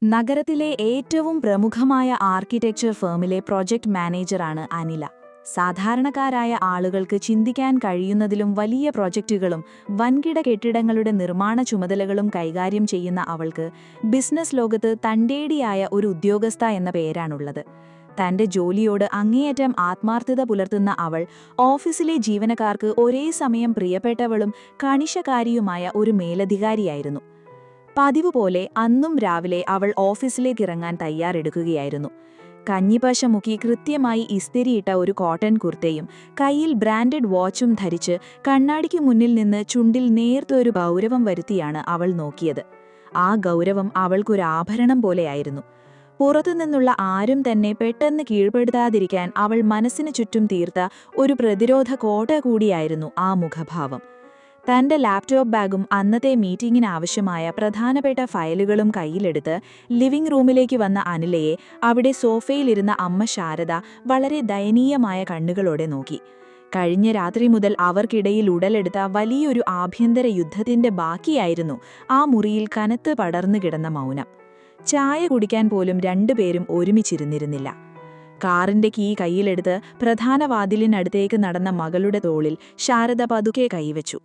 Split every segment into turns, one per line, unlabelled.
നഗരത്തിലെ ഏറ്റവും പ്രമുഖമായ ആർക്കിടെക്ചർ ഫേമിലെ പ്രൊജക്ട് മാനേജറാണ് അനില. സാധാരണക്കാരായ ആളുകൾക്ക് ചിന്തിക്കാൻ കഴിയുന്നതിലും വലിയ പ്രൊജക്റ്റുകളും വൻകിട കെട്ടിടങ്ങളുടെ നിർമ്മാണ ചുമതലകളും കൈകാര്യം ചെയ്യുന്ന അവൾക്ക് ബിസിനസ് ലോകത്ത് തന്റേടിയായ ഒരു ഉദ്യോഗസ്ഥ എന്ന പേരാണുള്ളത്. തന്റെ ജോലിയോട് അങ്ങേയറ്റം ആത്മാർത്ഥത പുലർത്തുന്ന അവൾ ഓഫീസിലെ ജീവനക്കാർക്ക് ഒരേ സമയം പ്രിയപ്പെട്ടവളും കണിശകാരിയുമായ ഒരു മേലധികാരിയായിരുന്നു. പതിവ് പോലെ അന്നും രാവിലെ അവൾ ഓഫീസിലേക്കിറങ്ങാൻ തയ്യാറെടുക്കുകയായിരുന്നു. കഞ്ഞിപ്പശ മുക്കി കൃത്യമായി ഇസ്തിരിയിട്ട ഒരു കോട്ടൺ കുർത്തയും കയ്യിൽ ബ്രാൻഡഡ് വാച്ചും ധരിച്ച് കണ്ണാടിക്ക് മുന്നിൽ നിന്ന് ചുണ്ടിൽ നേർത്തൊരു ഗൗരവം വരുത്തിയാണ് അവൾ നോക്കിയത്. ആ ഗൗരവം അവൾക്കൊരു ആഭരണം പോലെയായിരുന്നു. പുറത്തുനിന്നുള്ള ആരും തന്നെ പെട്ടെന്ന് കീഴ്പ്പെടുത്താതിരിക്കാൻ അവൾ മനസ്സിനു ചുറ്റും തീർത്ത ഒരു പ്രതിരോധ കോട്ട കൂടിയായിരുന്നു ആ മുഖഭാവം. തന്റെ ലാപ്ടോപ്പ് ബാഗും അന്നത്തെ മീറ്റിംഗിന് ആവശ്യമായ പ്രധാനപ്പെട്ട ഫയലുകളും കയ്യിലെടുത്ത് ലിവിംഗ് റൂമിലേക്ക് വന്ന അനിലയെ അവിടെ സോഫയിലിരുന്ന അമ്മ ശാരദ വളരെ ദയനീയമായ കണ്ണുകളോടെ നോക്കി. കഴിഞ്ഞ രാത്രി മുതൽ അവർക്കിടയിൽ ഉടലെടുത്ത വലിയൊരു ആഭ്യന്തര യുദ്ധത്തിന്റെ ബാക്കിയായിരുന്നു ആ മുറിയിൽ കനത്ത് പടർന്നു കിടന്ന മൗനം. ചായ കുടിക്കാൻ പോലും രണ്ടുപേരും ഒരുമിച്ചിരുന്നിരുന്നില്ല. കാറിന്റെ കീ കയ്യിലെടുത്ത് പ്രധാന വാതിലിനടുത്തേക്ക് നടന്ന മകളുടെ തോളിൽ ശാരദ പതുക്കെ കൈവച്ചു.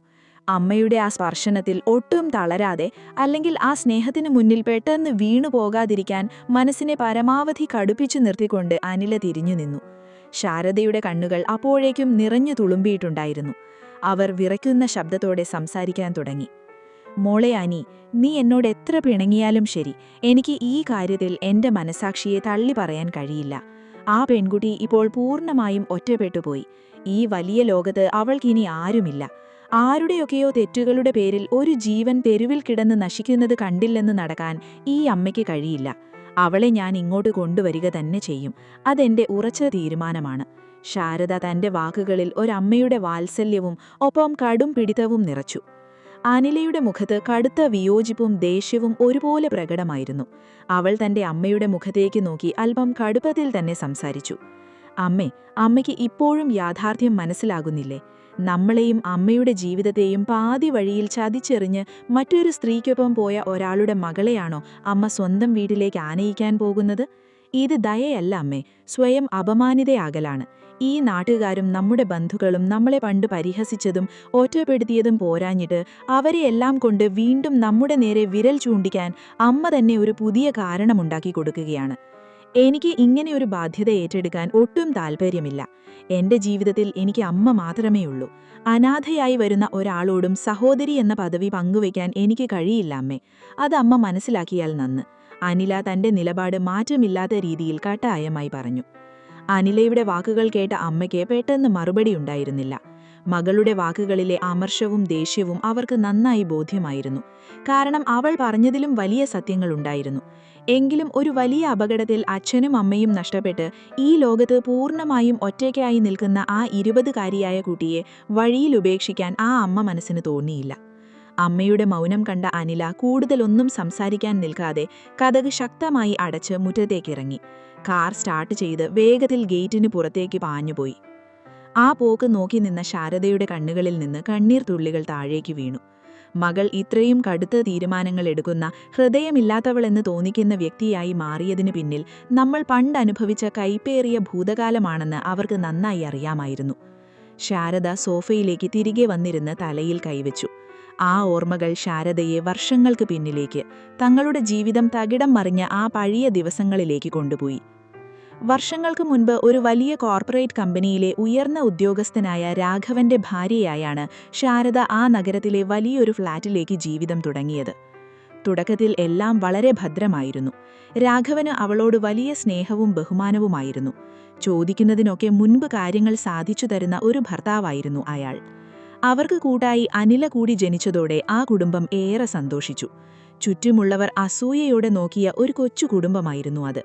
അമ്മയുടെ ആ സ്പർശനത്തിൽ ഒട്ടും തളരാതെ, അല്ലെങ്കിൽ ആ സ്നേഹത്തിനു മുന്നിൽ പെട്ടെന്ന് വീണുപോകാതിരിക്കാൻ മനസ്സിനെ പരമാവധി കടുപ്പിച്ചു നിർത്തിക്കൊണ്ട് അനില തിരിഞ്ഞു നിന്നു. ശാരദയുടെ കണ്ണുകൾ അപ്പോഴേക്കും നിറഞ്ഞു തുളുമ്പിയിട്ടുണ്ടായിരുന്നു. അവർ വിറയ്ക്കുന്ന ശബ്ദത്തോടെ സംസാരിക്കാൻ തുടങ്ങി. മോളെ അനി, നീ എന്നോട് എത്ര പിണങ്ങിയാലും ശരി, എനിക്ക് ഈ കാര്യത്തിൽ എന്റെ മനസാക്ഷിയെ തള്ളി പറയാൻ കഴിയില്ല. ആ പെൺകുട്ടി ഇപ്പോൾ പൂർണ്ണമായും ഒറ്റപ്പെട്ടുപോയി. ഈ വലിയ ലോകത്ത് അവൾക്കിനി ആരുമില്ല. ആരുടെയൊക്കെയോ തെറ്റുകളുടെ പേരിൽ ഒരു ജീവൻ തെരുവിൽ കിടന്ന് നശിക്കുന്നത് കണ്ടില്ലെന്ന് നടക്കാൻ ഈ അമ്മയ്ക്ക് കഴിയില്ല. അവളെ ഞാൻ ഇങ്ങോട്ട് കൊണ്ടുവരിക തന്നെ ചെയ്യും. അതെന്റെ ഉറച്ച തീരുമാനമാണ്. ശാരദ തന്റെ വാക്കുകളിൽ ഒരമ്മയുടെ വാത്സല്യവും ഒപ്പം കടും പിടിത്തവും നിറച്ചു. അനിലയുടെ മുഖത്ത് കടുത്ത വിയോജിപ്പും ദേഷ്യവും ഒരുപോലെ പ്രകടമായിരുന്നു. അവൾ തന്റെ അമ്മയുടെ മുഖത്തേക്ക് നോക്കി അല്പം കടുപ്പത്തിൽ തന്നെ സംസാരിച്ചു. അമ്മയ്ക്ക് ഇപ്പോഴും യാഥാർത്ഥ്യം മനസ്സിലാകുന്നില്ലേ? നമ്മളെയും അമ്മയുടെ ജീവിതത്തെയും പാതി വഴിയിൽ ചതിച്ചെറിഞ്ഞ് മറ്റൊരു സ്ത്രീക്കൊപ്പം പോയ ഒരാളുടെ മകളെയാണോ അമ്മ സ്വന്തം വീട്ടിലേക്ക് ആനയിക്കാൻ പോകുന്നത്? ഇത് ദയയല്ല അമ്മേ, സ്വയം അപമാനിതയാകലാണ്. ഈ നാട്ടുകാരും നമ്മുടെ ബന്ധുക്കളും നമ്മളെ പണ്ട് പരിഹസിച്ചതും ഒറ്റപ്പെടുത്തിയതും പോരാഞ്ഞിട്ട് അവരെയെല്ലാം കൊണ്ട് വീണ്ടും നമ്മുടെ നേരെ വിരൽ ചൂണ്ടിക്കാൻ അമ്മ തന്നെ ഒരു പുതിയ കാരണമുണ്ടാക്കി കൊടുക്കുകയാണ്. എനിക്ക് ഇങ്ങനെയൊരു ബാധ്യത ഏറ്റെടുക്കാൻ ഒട്ടും താൽപ്പര്യമില്ല. എന്റെ ജീവിതത്തിൽ എനിക്ക് അമ്മ മാത്രമേ ഉള്ളൂ. അനാഥയായി വരുന്ന ഒരാളോടും സഹോദരി എന്ന പദവി പങ്കുവയ്ക്കാൻ എനിക്ക് കഴിയില്ല അമ്മേ. അത് അമ്മ മനസ്സിലാക്കിയാൽ നന്ന്. അനില തന്റെ നിലപാട് മാറ്റമില്ലാത്ത രീതിയിൽ കട്ടായമായി പറഞ്ഞു. അനിലയുടെ വാക്കുകൾ കേട്ട അമ്മയ്ക്ക് പെട്ടെന്ന് മറുപടി ഉണ്ടായിരുന്നില്ല. മകളുടെ വാക്കുകളിലെ അമർഷവും ദേഷ്യവും അവർക്ക് നന്നായി ബോധ്യമായിരുന്നു. കാരണം അവൾ പറഞ്ഞതിലും വലിയ സത്യങ്ങളുണ്ടായിരുന്നു. എങ്കിലും ഒരു വലിയ അപകടത്തിൽ അച്ഛനും അമ്മയും നഷ്ടപ്പെട്ട് ഈ ലോകത്ത് പൂർണ്ണമായും ഒറ്റയ്ക്കായി നിൽക്കുന്ന ആ 20കാരിയായ കുട്ടിയെ വഴിയിൽ ഉപേക്ഷിക്കാൻ ആ അമ്മ മനസ്സിന് തോന്നിയില്ല. അമ്മയുടെ മൗനം കണ്ട അനില കൂടുതലൊന്നും സംസാരിക്കാൻ നിൽക്കാതെ കതക് ശക്തമായി അടച്ച് മുറ്റത്തേക്കിറങ്ങി. കാർ സ്റ്റാർട്ട് ചെയ്ത് വേഗത്തിൽ ഗേറ്റിന് പുറത്തേക്ക് പാഞ്ഞുപോയി. ആ പോക്ക് നോക്കി നിന്ന ശാരദയുടെ കണ്ണുകളിൽ നിന്ന് കണ്ണീർ തുള്ളികൾ താഴേക്ക് വീണു. മകൾ ഇത്രയും കടുത്ത തീരുമാനങ്ങൾ എടുക്കുന്ന, ഹൃദയമില്ലാത്തവളെന്ന് തോന്നിക്കുന്ന വ്യക്തിയായി മാറിയതിനു പിന്നിൽ നമ്മൾ പണ്ടനുഭവിച്ച കൈപ്പേറിയ ഭൂതകാലമാണെന്ന് അവർക്ക് നന്നായി അറിയാമായിരുന്നു. ശാരദ സോഫയിലേക്ക് തിരികെ വന്നിരുന്ന് തലയിൽ കൈവച്ചു. ആ ഓർമ്മകൾ ശാരദയെ വർഷങ്ങൾക്ക് പിന്നിലേക്ക്, തങ്ങളുടെ ജീവിതം തകിടം മറിഞ്ഞ ആ പഴയ ദിവസങ്ങളിലേക്ക് കൊണ്ടുപോയി. വർഷങ്ങൾക്ക് മുൻപ് ഒരു വലിയ കോർപ്പറേറ്റ് കമ്പനിയിലെ ഉയർന്ന ഉദ്യോഗസ്ഥനായ രാഘവന്റെ ഭാര്യയായാണ് ശാരദ ആ നഗരത്തിലെ വലിയൊരു ഫ്ളാറ്റിലേക്ക് ജീവിതം തുടങ്ങിയത്. തുടക്കത്തിൽ എല്ലാം വളരെ ഭദ്രമായിരുന്നു. രാഘവന് അവളോട് വലിയ സ്നേഹവും ബഹുമാനവുമായിരുന്നു. ചോദിക്കുന്നതിനൊക്കെ മുൻപ് കാര്യങ്ങൾ സാധിച്ചു തരുന്ന ഒരു ഭർത്താവായിരുന്നു അയാൾ. അവർക്ക് കൂട്ടായി അനില കൂടി ജനിച്ചതോടെ ആ കുടുംബം ഏറെ സന്തോഷിച്ചു. ചുറ്റുമുള്ളവർ അസൂയയോടെ നോക്കിയ ഒരു കൊച്ചു കുടുംബമായിരുന്നു അത്.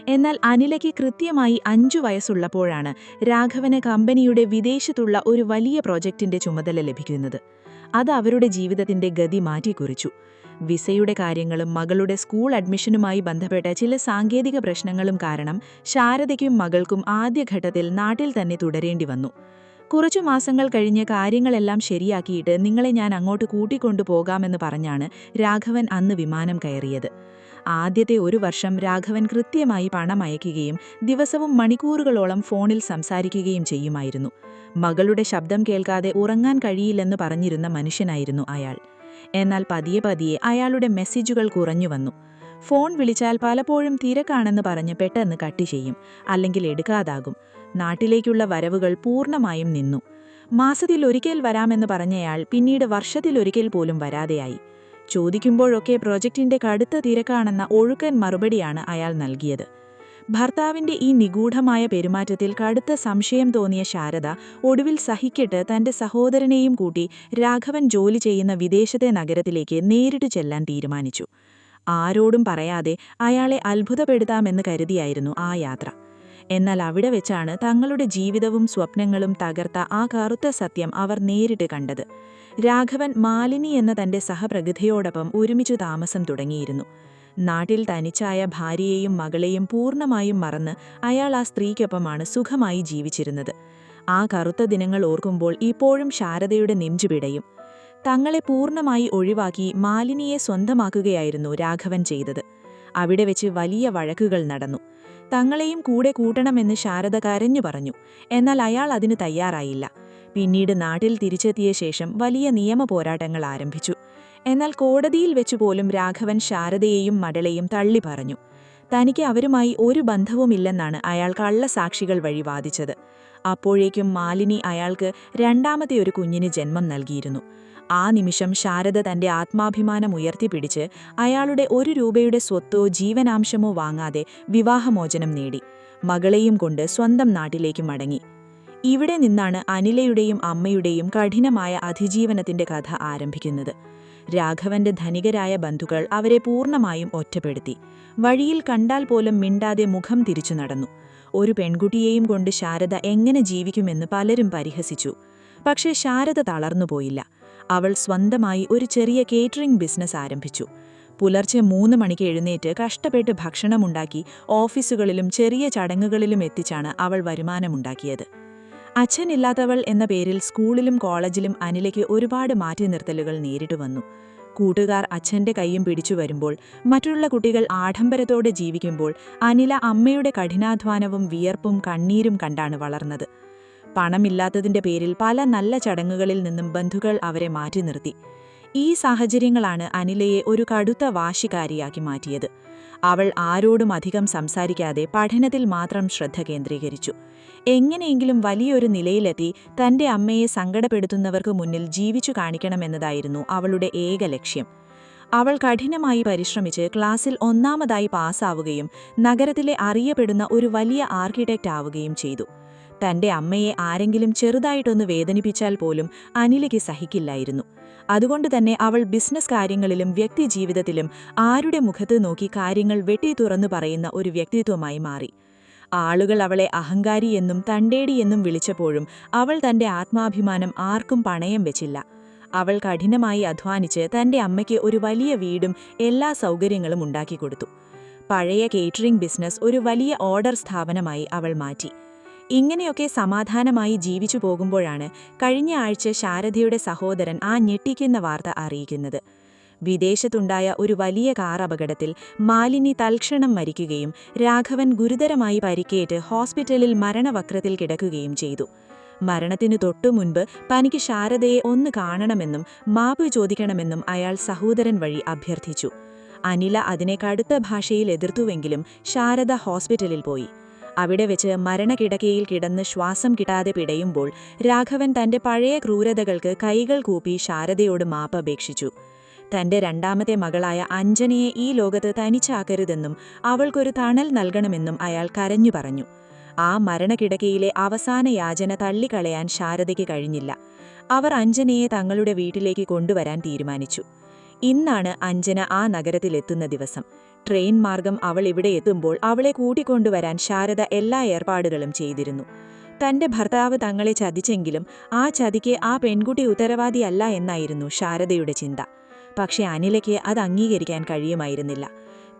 എന്നാൽ അനിലയ്ക്ക് കൃത്യമായി 5 വയസ്സുള്ളപ്പോഴാണ് രാഘവന് കമ്പനിയുടെ വിദേശത്തുള്ള ഒരു വലിയ പ്രോജക്റ്റിന്റെ ചുമതല ലഭിക്കുന്നത്. അത് അവരുടെ ജീവിതത്തിന്റെ ഗതി മാറ്റിക്കുറിച്ചു. വിസയുടെ കാര്യങ്ങളും മകളുടെ സ്കൂൾ അഡ്മിഷനുമായി ബന്ധപ്പെട്ട ചില സാങ്കേതിക പ്രശ്നങ്ങളും കാരണം ശാരദയ്ക്കും മകൾക്കും ആദ്യഘട്ടത്തിൽ നാട്ടിൽ തന്നെ തുടരേണ്ടി വന്നു. കുറച്ചു മാസങ്ങൾ കഴിഞ്ഞ് കാര്യങ്ങളെല്ലാം ശരിയാക്കിയിട്ട് നിങ്ങളെ ഞാൻ അങ്ങോട്ട് കൂട്ടിക്കൊണ്ടു പോകാമെന്ന് പറഞ്ഞാണ് രാഘവൻ അന്ന് വിമാനം കയറിയത്. ആദ്യത്തെ ഒരു വർഷം രാഘവൻ കൃത്യമായി പണം അയക്കുകയും ദിവസവും മണിക്കൂറുകളോളം ഫോണിൽ സംസാരിക്കുകയും ചെയ്യുമായിരുന്നു. മകളുടെ ശബ്ദം കേൾക്കാതെ ഉറങ്ങാൻ കഴിയില്ലെന്ന് പറഞ്ഞിരുന്ന മനുഷ്യനായിരുന്നു അയാൾ. എന്നാൽ പതിയെ പതിയെ അയാളുടെ മെസ്സേജുകൾ കുറഞ്ഞുവന്നു. ഫോൺ വിളിച്ചാൽ പലപ്പോഴും തിരക്കാണെന്ന് പറഞ്ഞ് പെട്ടെന്ന് കട്ട് ചെയ്യും, അല്ലെങ്കിൽ എടുക്കാതാകും. നാട്ടിലേക്കുള്ള വരവുകൾ പൂർണ്ണമായും നിന്നു. മാസത്തിലൊരിക്കൽ വരാമെന്ന് പറഞ്ഞയാൾ പിന്നീട് വർഷത്തിലൊരിക്കൽ പോലും വരാതെയായി. ചോദിക്കുമ്പോഴൊക്കെ പ്രൊജക്റ്റിന്റെ കടുത്ത തിരക്കാണെന്ന ഒഴുക്കൻ മറുപടിയാണ് അയാൾ നൽകിയത്. ഭർത്താവിന്റെ ഈ നിഗൂഢമായ പെരുമാറ്റത്തിൽ കടുത്ത സംശയം തോന്നിയ ശാരദ ഒടുവിൽ സഹിക്കിട്ട് തന്റെ സഹോദരനെയും കൂട്ടി രാഘവൻ ജോലി ചെയ്യുന്ന വിദേശത്തെ നഗരത്തിലേക്ക് നേരിട്ട് ചെല്ലാൻ തീരുമാനിച്ചു. ആരോടും പറയാതെ അയാളെ അത്ഭുതപ്പെടുത്താമെന്ന് കരുതിയായിരുന്നു ആ യാത്ര. എന്നാൽ അവിടെ വെച്ചാണ് തങ്ങളുടെ ജീവിതവും സ്വപ്നങ്ങളും തകർത്ത ആ കറുത്ത സത്യം അവർ നേരിട്ട് കണ്ടത്. രാഘവൻ മാലിനി എന്ന തന്റെ സഹപ്രഗതിയോടൊപ്പം ഒരുമിച്ചു താമസം തുടങ്ങിയിരുന്നു. നാട്ടിൽ തനിച്ചായ ഭാര്യയെയും മകളെയും പൂർണ്ണമായും മറന്ന് അയാൾ ആ സ്ത്രീക്കൊപ്പമാണ് സുഖമായി ജീവിച്ചിരുന്നത്. ആ കറുത്ത ദിനങ്ങൾ ഓർക്കുമ്പോൾ ഇപ്പോഴും ശാരദയുടെ നെഞ്ചു പിടയും. തങ്ങളെ പൂർണ്ണമായി ഒഴിവാക്കി മാലിനിയെ സ്വന്തമാക്കുകയായിരുന്നു രാഘവൻ ചെയ്തത്. അവിടെ വെച്ച് വലിയ വഴക്കുകൾ നടന്നു. തങ്ങളെയും കൂടെ കൂട്ടണമെന്ന് ശാരദ കരഞ്ഞു പറഞ്ഞു. എന്നാൽ അയാൾ അതിന് തയ്യാറായില്ല. പിന്നീട് നാട്ടിൽ തിരിച്ചെത്തിയ ശേഷം വലിയ നിയമ പോരാട്ടങ്ങൾ ആരംഭിച്ചു. എന്നാൽ കോടതിയിൽ വെച്ചുപോലും രാഘവൻ ശാരദയെയും മകളെയും തള്ളി പറഞ്ഞു. തനിക്ക് അവരുമായി ഒരു ബന്ധവുമില്ലെന്നാണ് അയാൾ കള്ളസാക്ഷികൾ വഴി വാദിച്ചത്. അപ്പോഴേക്കും മാലിനി അയാൾക്ക് രണ്ടാമത്തെ ഒരു കുഞ്ഞിന് ജന്മം നൽകിയിരുന്നു. ആ നിമിഷം ശാരദ തന്റെ ആത്മാഭിമാനം ഉയർത്തിപ്പിടിച്ച് അയാളുടെ 1 രൂപയുടെ സ്വത്തോ ജീവനാംശമോ വാങ്ങാതെ വിവാഹമോചനം നേടി. മകളെയും കൊണ്ട് സ്വന്തം നാട്ടിലേക്ക് മടങ്ങി. ഇവിടെ നിന്നാണ് അനിലയുടെയും അമ്മയുടെയും കഠിനമായ അതിജീവനത്തിന്റെ കഥ ആരംഭിക്കുന്നത്. രാഘവന്റെ ധനികരായ ബന്ധുക്കൾ അവരെ പൂർണ്ണമായും ഒറ്റപ്പെടുത്തി. വഴിയിൽ കണ്ടാൽ പോലും മിണ്ടാതെ മുഖം തിരിച്ചു നടന്നു. ഒരു പെൺകുട്ടിയെയും കൊണ്ട് ശാരദ എങ്ങനെ ജീവിക്കുമെന്ന് പലരും പരിഹസിച്ചു. പക്ഷേ ശാരദ തളർന്നുപോയില്ല. അവൾ സ്വന്തമായി ഒരു ചെറിയ കേറ്ററിംഗ് ബിസിനസ് ആരംഭിച്ചു. പുലർച്ചെ 3 മണിക്ക് എഴുന്നേറ്റ് കഷ്ടപ്പെട്ട് ഭക്ഷണമുണ്ടാക്കി ഓഫീസുകളിലും ചെറിയ ചടങ്ങുകളിലും എത്തിച്ചാണ് അവൾ വരുമാനമുണ്ടാക്കിയത്. അച്ഛനില്ലാത്തവൾ എന്ന പേരിൽ സ്കൂളിലും കോളേജിലും അനിലയ്ക്ക് ഒരുപാട് മാറ്റി നിർത്തലുകൾ നേരിട്ടു വന്നു. കൂട്ടുകാർ അച്ഛന്റെ കൈയും പിടിച്ചു വരുമ്പോൾ, മറ്റുള്ള കുട്ടികൾ ആഡംബരത്തോടെ ജീവിക്കുമ്പോൾ അനില അമ്മയുടെ കഠിനാധ്വാനവും വിയർപ്പും കണ്ണീരും കണ്ടാണ് വളർന്നത്. പണമില്ലാത്തതിന്റെ പേരിൽ പല നല്ല ചടങ്ങുകളിൽ നിന്നും ബന്ധുക്കൾ അവരെ മാറ്റി നിർത്തി. ഈ സാഹചര്യങ്ങളാണ് അനിലയെ ഒരു കടുത്ത വാശിക്കാരിയാക്കി മാറ്റിയത്. അവൾ ആരോടും അധികം സംസാരിക്കാതെ പഠനത്തിൽ മാത്രം ശ്രദ്ധ കേന്ദ്രീകരിച്ചു. എങ്ങനെയെങ്കിലും വലിയൊരു നിലയിലെത്തി തന്റെ അമ്മയെ സങ്കടപ്പെടുത്തുന്നവർക്ക് മുന്നിൽ ജീവിച്ചു കാണിക്കണമെന്നതായിരുന്നു അവളുടെ ഏക ലക്ഷ്യം. അവൾ കഠിനമായി പരിശ്രമിച്ച് ക്ലാസ്സിൽ 1ാമതായി പാസ്സാവുകയും നഗരത്തിലെ അറിയപ്പെടുന്ന ഒരു വലിയ ആർക്കിടെക്റ്റ് ആവുകയും ചെയ്തു. തന്റെ അമ്മയെ ആരെങ്കിലും ചെറുതായിട്ടൊന്ന് വേദനിപ്പിച്ചാൽ പോലും അനിലയ്ക്ക് സഹിക്കില്ലായിരുന്നു. അതുകൊണ്ടുതന്നെ അവൾ ബിസിനസ് കാര്യങ്ങളിലും വ്യക്തിജീവിതത്തിലും ആരുടെ മുഖത്ത് നോക്കി കാര്യങ്ങൾ വെട്ടി തുറന്നു പറയുന്ന ഒരു വ്യക്തിത്വമായി മാറി. ആളുകൾ അവളെ അഹങ്കാരി എന്നും തണ്ടേടി എന്നും വിളിച്ചപ്പോഴും അവൾ തന്റെ ആത്മാഭിമാനം ആർക്കും പണയം വെച്ചില്ല. അവൾ കഠിനമായി അധ്വാനിച്ച് തന്റെ അമ്മയ്ക്ക് ഒരു വലിയ വീടും എല്ലാ സൗകര്യങ്ങളും ഉണ്ടാക്കിക്കൊടുത്തു. പഴയ കേറ്ററിംഗ് ബിസിനസ് ഒരു വലിയ ഓർഡർ സ്ഥാപനമായി അവൾ മാറ്റി. ഇങ്ങനെയൊക്കെ സമാധാനമായി ജീവിച്ചു പോകുമ്പോഴാണ് കഴിഞ്ഞ ആഴ്ച ശാരദയുടെ സഹോദരൻ ആ ഞെട്ടിക്കുന്ന വാർത്ത അറിയിക്കുന്നത്. വിദേശത്തുണ്ടായ ഒരു വലിയ കാർ അപകടത്തിൽ മാലിനി തൽക്ഷണം മരിക്കുകയും രാഘവൻ ഗുരുതരമായി പരിക്കേറ്റ് ഹോസ്പിറ്റലിൽ മരണവക്രത്തിൽ കിടക്കുകയും ചെയ്തു. മരണത്തിനു തൊട്ടുമുൻപ് തനിക്ക് ശാരദയെ ഒന്ന് കാണണമെന്നും മാപ്പ് ചോദിക്കണമെന്നും അയാൾ സഹോദരൻ വഴി അഭ്യർത്ഥിച്ചു. അനില അതിനെ കടുത്ത ഭാഷയിൽ എതിർത്തുവെങ്കിലും ശാരദ ഹോസ്പിറ്റലിൽ പോയി. അവിടെ വെച്ച് മരണകിടക്കയിൽ കിടന്ന് ശ്വാസം കിട്ടാതെ പിടയുമ്പോൾ രാഘവൻ തന്റെ പഴയ ക്രൂരതകൾക്ക് കൈകൾ കൂപ്പി ശാരദയോട് മാപ്പപേക്ഷിച്ചു. തന്റെ 2ാമത്തെ മകളായ അഞ്ജനയെ ഈ ലോകത്ത് തനിച്ചാക്കരുതെന്നും അവൾക്കൊരു തണൽ നൽകണമെന്നും അയാൾ കരഞ്ഞു പറഞ്ഞു. ആ മരണകിടക്കയിലെ അവസാന യാചന തള്ളിക്കളയാൻ ശാരദയ്ക്ക് കഴിഞ്ഞില്ല. അവർ അഞ്ജനയെ തങ്ങളുടെ വീട്ടിലേക്ക് കൊണ്ടുവരാൻ തീരുമാനിച്ചു. ഇന്നാണ് അഞ്ജന ആ നഗരത്തിലെത്തുന്ന ദിവസം. ട്രെയിൻ മാർഗം അവൾ ഇവിടെ എത്തുമ്പോൾ അവളെ കൂട്ടിക്കൊണ്ടുവരാൻ ശാരദ എല്ലാ ഏർപ്പാടുകളും ചെയ്തിരുന്നു. തന്റെ ഭർത്താവ് തങ്ങളെ ചതിച്ചെങ്കിലും ആ ചതിക്ക് ആ പെൺകുട്ടി ഉത്തരവാദിയല്ല എന്നായിരുന്നു ശാരദയുടെ ചിന്ത. പക്ഷെ അനിലയ്ക്ക് അത് അംഗീകരിക്കാൻ കഴിയുമായിരുന്നില്ല.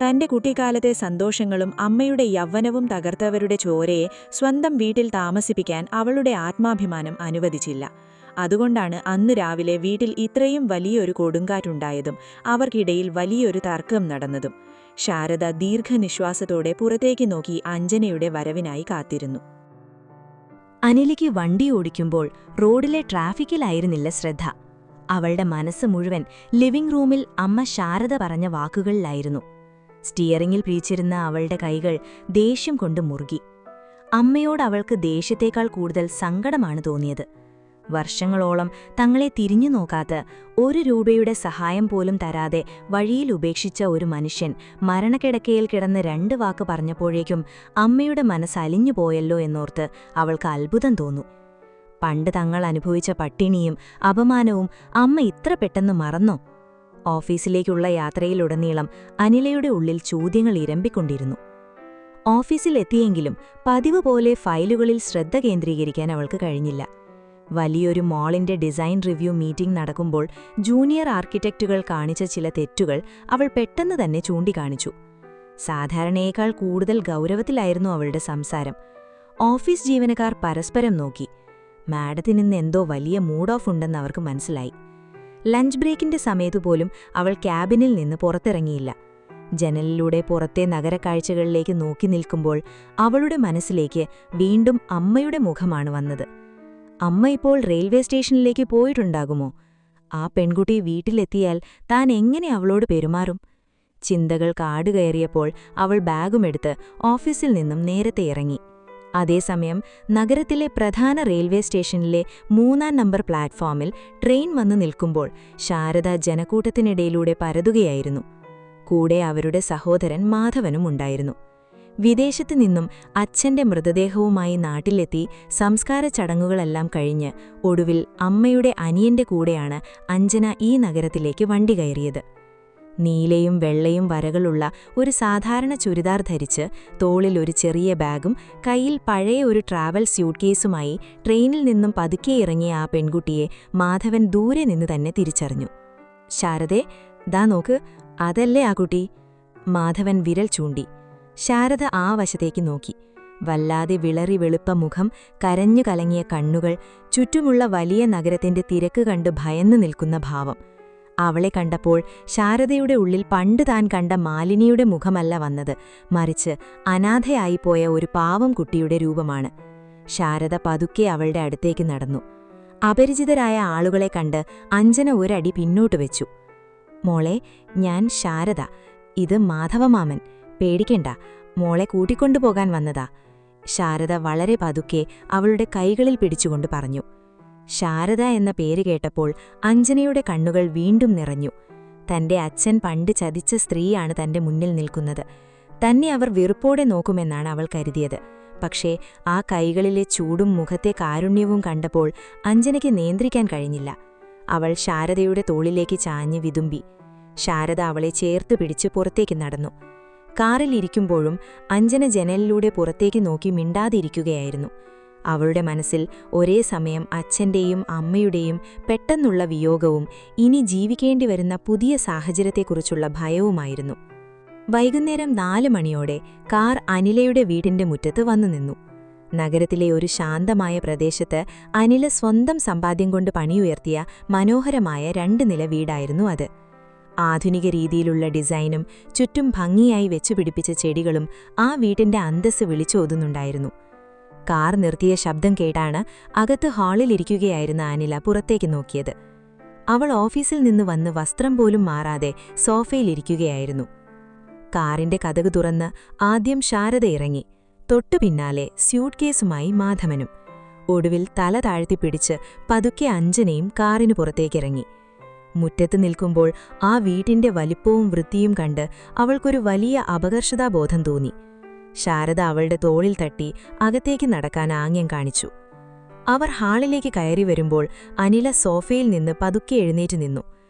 തന്റെ കുട്ടിക്കാലത്തെ സന്തോഷങ്ങളും അമ്മയുടെ യൗവനവും തകർത്തവരുടെ ചോരയെ സ്വന്തം വീട്ടിൽ താമസിപ്പിക്കാൻ അവളുടെ ആത്മാഭിമാനം അനുവദിച്ചില്ല.
അതുകൊണ്ടാണ് അന്ന് രാവിലെ വീട്ടിൽ ഇത്രയും വലിയൊരു കൊടുങ്കാറ്റുണ്ടായതും അവർക്കിടയിൽ വലിയൊരു തർക്കം നടന്നതും. ശാരദ ദീർഘനിശ്വാസത്തോടെ പുറത്തേക്ക് നോക്കി അഞ്ജനയുടെ വരവിനായി കാത്തിരുന്നു.
അനിലയ്ക്ക് വണ്ടി ഓടിക്കുമ്പോൾ റോഡിലെ ട്രാഫിക്കിലായിരുന്നില്ല ശ്രദ്ധ. അവളുടെ മനസ്സ് മുഴുവൻ ലിവിംഗ് റൂമിൽ അമ്മ ശാരദ പറഞ്ഞ വാക്കുകളിലായിരുന്നു. സ്റ്റിയറിംഗിൽ പിടിച്ചിരുന്ന അവളുടെ കൈകൾ ദേഷ്യം കൊണ്ട് മുറുകി. അമ്മയോട് അവൾക്ക് ദേഷ്യത്തേക്കാൾ കൂടുതൽ സങ്കടമാണ് തോന്നിയത്. വർഷങ്ങളോളം തങ്ങളെ തിരിഞ്ഞു നോക്കാത്ത, 1 രൂപയുടെ സഹായം പോലും തരാതെ വഴിയിൽ ഉപേക്ഷിച്ച ഒരു മനുഷ്യൻ മരണക്കിടക്കയിൽ കിടന്ന് 2 വാക്ക് പറഞ്ഞപ്പോഴേക്കും അമ്മയുടെ മനസ്സലിഞ്ഞു പോയല്ലോ എന്നോർത്ത് അവൾക്ക് അത്ഭുതം തോന്നു. പണ്ട് തങ്ങൾ അനുഭവിച്ച പട്ടിണിയും അപമാനവും അമ്മ ഇത്ര പെട്ടെന്ന് മറന്നോ? ഓഫീസിലേക്കുള്ള യാത്രയിലുടനീളം അനിലയുടെ ഉള്ളിൽ ചോദ്യങ്ങൾ ഇരമ്പിക്കൊണ്ടിരുന്നു. ഓഫീസിലെത്തിയെങ്കിലും പതിവ് പോലെ ഫയലുകളിൽ ശ്രദ്ധ കേന്ദ്രീകരിക്കാൻ അവൾക്ക് കഴിഞ്ഞില്ല. വലിയൊരു മാളിന്റെ ഡിസൈൻ റിവ്യൂ മീറ്റിംഗ് നടക്കുമ്പോൾ ജൂനിയർ ആർക്കിടെക്റ്റുകൾ കാണിച്ച ചില തെറ്റുകൾ അവൾ പെട്ടെന്ന് തന്നെ ചൂണ്ടിക്കാണിച്ചു. സാധാരണയേക്കാൾ കൂടുതൽ ഗൗരവത്തിലായിരുന്നു അവളുടെ സംസാരം. ഓഫീസ് ജീവനക്കാർ പരസ്പരം നോക്കി. മാഡത്തിനിന്ന് എന്തോ വലിയ മൂഡ് ഓഫ് ഉണ്ടെന്ന് അവർക്ക് മനസ്സിലായി. ലഞ്ച് ബ്രേക്കിന്റെ സമയത്തുപോലും അവൾ ക്യാബിനിൽ നിന്ന് പുറത്തിറങ്ങിയില്ല. ജനലിലൂടെ പുറത്തെ നഗരക്കാഴ്ചകളിലേക്ക് നോക്കി നിൽക്കുമ്പോൾ അവളുടെ മനസ്സിലേക്ക് വീണ്ടും അമ്മയുടെ മുഖമാണ് വന്നത്. അമ്മ ഇപ്പോൾ റെയിൽവേ സ്റ്റേഷനിലേക്ക് പോയിട്ടുണ്ടാകുമോ? ആ പെൺകുട്ടി വീട്ടിലെത്തിയാൽ താൻ എങ്ങനെ അവളോട് പെരുമാറും? ചിന്തകൾ കാടുകയറിയപ്പോൾ അവൾ ബാഗുമെടുത്ത് ഓഫീസിൽ നിന്നും നേരത്തെ ഇറങ്ങി. അതേസമയം നഗരത്തിലെ പ്രധാന റെയിൽവേ സ്റ്റേഷനിലെ 3-ാം നമ്പർ പ്ലാറ്റ്ഫോമിൽ ട്രെയിൻ വന്നു നിൽക്കുമ്പോൾ ശാരദ ജനക്കൂട്ടത്തിനിടയിലൂടെ പരതുകയായിരുന്നു. കൂടെ അവരുടെ സഹോദരൻ മാധവനും ഉണ്ടായിരുന്നു. വിദേശത്തു നിന്നും അച്ഛന്റെ മൃതദേഹവുമായി നാട്ടിലെത്തി സംസ്കാര ചടങ്ങുകളെല്ലാം കഴിഞ്ഞ് ഒടുവിൽ അമ്മയുടെ അനിയന്റെ കൂടെയാണ് അഞ്ജന ഈ നഗരത്തിലേക്ക് വണ്ടി കയറിയത്. നീലയും വെള്ളയും വരകളുള്ള ഒരു സാധാരണ ചുരിദാർ ധരിച്ച് തോളിൽ ഒരു ചെറിയ ബാഗും കയ്യിൽ പഴയ ഒരു ട്രാവൽ സ്യൂട്ട് കേസുമായി ട്രെയിനിൽ നിന്നും പതുക്കെ ഇറങ്ങിയ ആ പെൺകുട്ടിയെ മാധവൻ ദൂരെ നിന്ന് തന്നെ തിരിച്ചറിഞ്ഞു. ശാരദേ, ദാ നോക്ക്, അതല്ലേ ആ കുട്ടി? മാധവൻ വിരൽ ചൂണ്ടി. ശാരദ ആ വശത്തേക്ക് നോക്കി. വല്ലാതെ വിളറി വെളുപ്പ മുഖം, കരഞ്ഞു കലങ്ങിയ കണ്ണുകൾ, ചുറ്റുമുള്ള വലിയ നഗരത്തിന്റെ തിരക്ക് കണ്ട് ഭയന്നു നിൽക്കുന്ന ഭാവം. അവളെ കണ്ടപ്പോൾ ശാരദയുടെ ഉള്ളിൽ പണ്ട് താൻ കണ്ട മാലിനിയുടെ മുഖമല്ല വന്നത്, മറിച്ച് അനാഥയായിപ്പോയ ഒരു പാവം കുട്ടിയുടെ രൂപമാണ്. ശാരദ പതുക്കെ അവളുടെ അടുത്തേക്ക് നടന്നു. അപരിചിതരായ ആളുകളെ കണ്ട് അഞ്ജന ഒരടി പിന്നോട്ട് വെച്ചു. മോളെ, ഞാൻ ശാരദ, ഇത് മാധവമാമൻ. പേടിക്കണ്ട, മോളെ കൂട്ടിക്കൊണ്ടുപോകാൻ വന്നതാ. ശാരദ വളരെ പതുക്കെ അവളുടെ കൈകളിൽ പിടിച്ചുകൊണ്ട് പറഞ്ഞു. ശാരദ എന്ന പേര് കേട്ടപ്പോൾ അഞ്ജനയുടെ കണ്ണുകൾ വീണ്ടും നിറഞ്ഞു. തന്റെ അച്ഛൻ പണ്ട് ചതിച്ച സ്ത്രീയാണ് തന്റെ മുന്നിൽ നിൽക്കുന്നത്. തന്നെ അവർ വെറുപ്പോടെ നോക്കുമെന്നാണ് അവൾ കരുതിയത്. പക്ഷേ ആ കൈകളിലെ ചൂടും മുഖത്തെ കാരുണ്യവും കണ്ടപ്പോൾ അഞ്ജനയ്ക്ക് നിയന്ത്രിക്കാൻ കഴിഞ്ഞില്ല. അവൾ ശാരദയുടെ തോളിലേക്ക് ചാഞ്ഞ് വിതുമ്പി. ശാരദ അവളെ ചേർത്ത് പിടിച്ച് പുറത്തേക്ക് നടന്നു. കാറിലിരിക്കുമ്പോഴും അഞ്ജന ജനലിലൂടെ പുറത്തേക്ക് നോക്കി മിണ്ടാതിരിക്കുകയായിരുന്നു. അവളുടെ മനസ്സിൽ ഒരേ സമയം അച്ഛന്റെയും അമ്മയുടെയും പെട്ടെന്നുള്ള വിയോഗവും ഇനി ജീവിക്കേണ്ടി വരുന്ന പുതിയ സാഹചര്യത്തെക്കുറിച്ചുള്ള ഭയവുമായിരുന്നു. വൈകുന്നേരം 4 മണിയോടെ കാർ അനിലയുടെ വീടിന്റെ മുറ്റത്ത് വന്നു നിന്നു. നഗരത്തിലെ ഒരു ശാന്തമായ പ്രദേശത്ത് അനില സ്വന്തം സമ്പാദ്യം കൊണ്ട് പണിയുയർത്തിയ മനോഹരമായ 2 നില വീടായിരുന്നു അത്. ആധുനിക രീതിയിലുള്ള ഡിസൈനും ചുറ്റും ഭംഗിയായി വെച്ചുപിടിപ്പിച്ച ചെടികളും ആ വീടിന്റെ അന്തസ്സ് വിളിച്ചോതുന്നുണ്ടായിരുന്നു. കാർ നിർത്തിയ ശബ്ദം കേട്ടാണ് അകത്ത് ഹാളിലിരിക്കുകയായിരുന്ന അനില പുറത്തേക്ക് നോക്കിയത്. അവൾ ഓഫീസിൽ നിന്ന് വന്ന് വസ്ത്രം പോലും മാറാതെ സോഫയിലിരിക്കുകയായിരുന്നു. കാറിന്റെ കതക് തുറന്ന് ആദ്യം ശാരദ ഇറങ്ങി. തൊട്ടു പിന്നാലെ സ്യൂട്ട് കേസുമായി മാധവനും. ഒടുവിൽ തല താഴ്ത്തിപ്പിടിച്ച് പതുക്കെ അഞ്ജനയും കാറിനു പുറത്തേക്കിറങ്ങി. മുറ്റത്ത് നിൽക്കുമ്പോൾ ആ വീട്ടിന്റെ വലിപ്പവും വൃത്തിയും കണ്ട് അവൾക്കൊരു വലിയ അപകർഷതാബോധം തോന്നി. ശാരദ അവളുടെ തോളിൽ തട്ടി അകത്തേക്ക് നടക്കാൻ ആംഗ്യം കാണിച്ചു. അവർ ഹാളിലേക്ക് കയറി വരുമ്പോൾ അനില സോഫയിൽ നിന്ന് പതുക്കെ എഴുന്നേറ്റ് നിന്നു.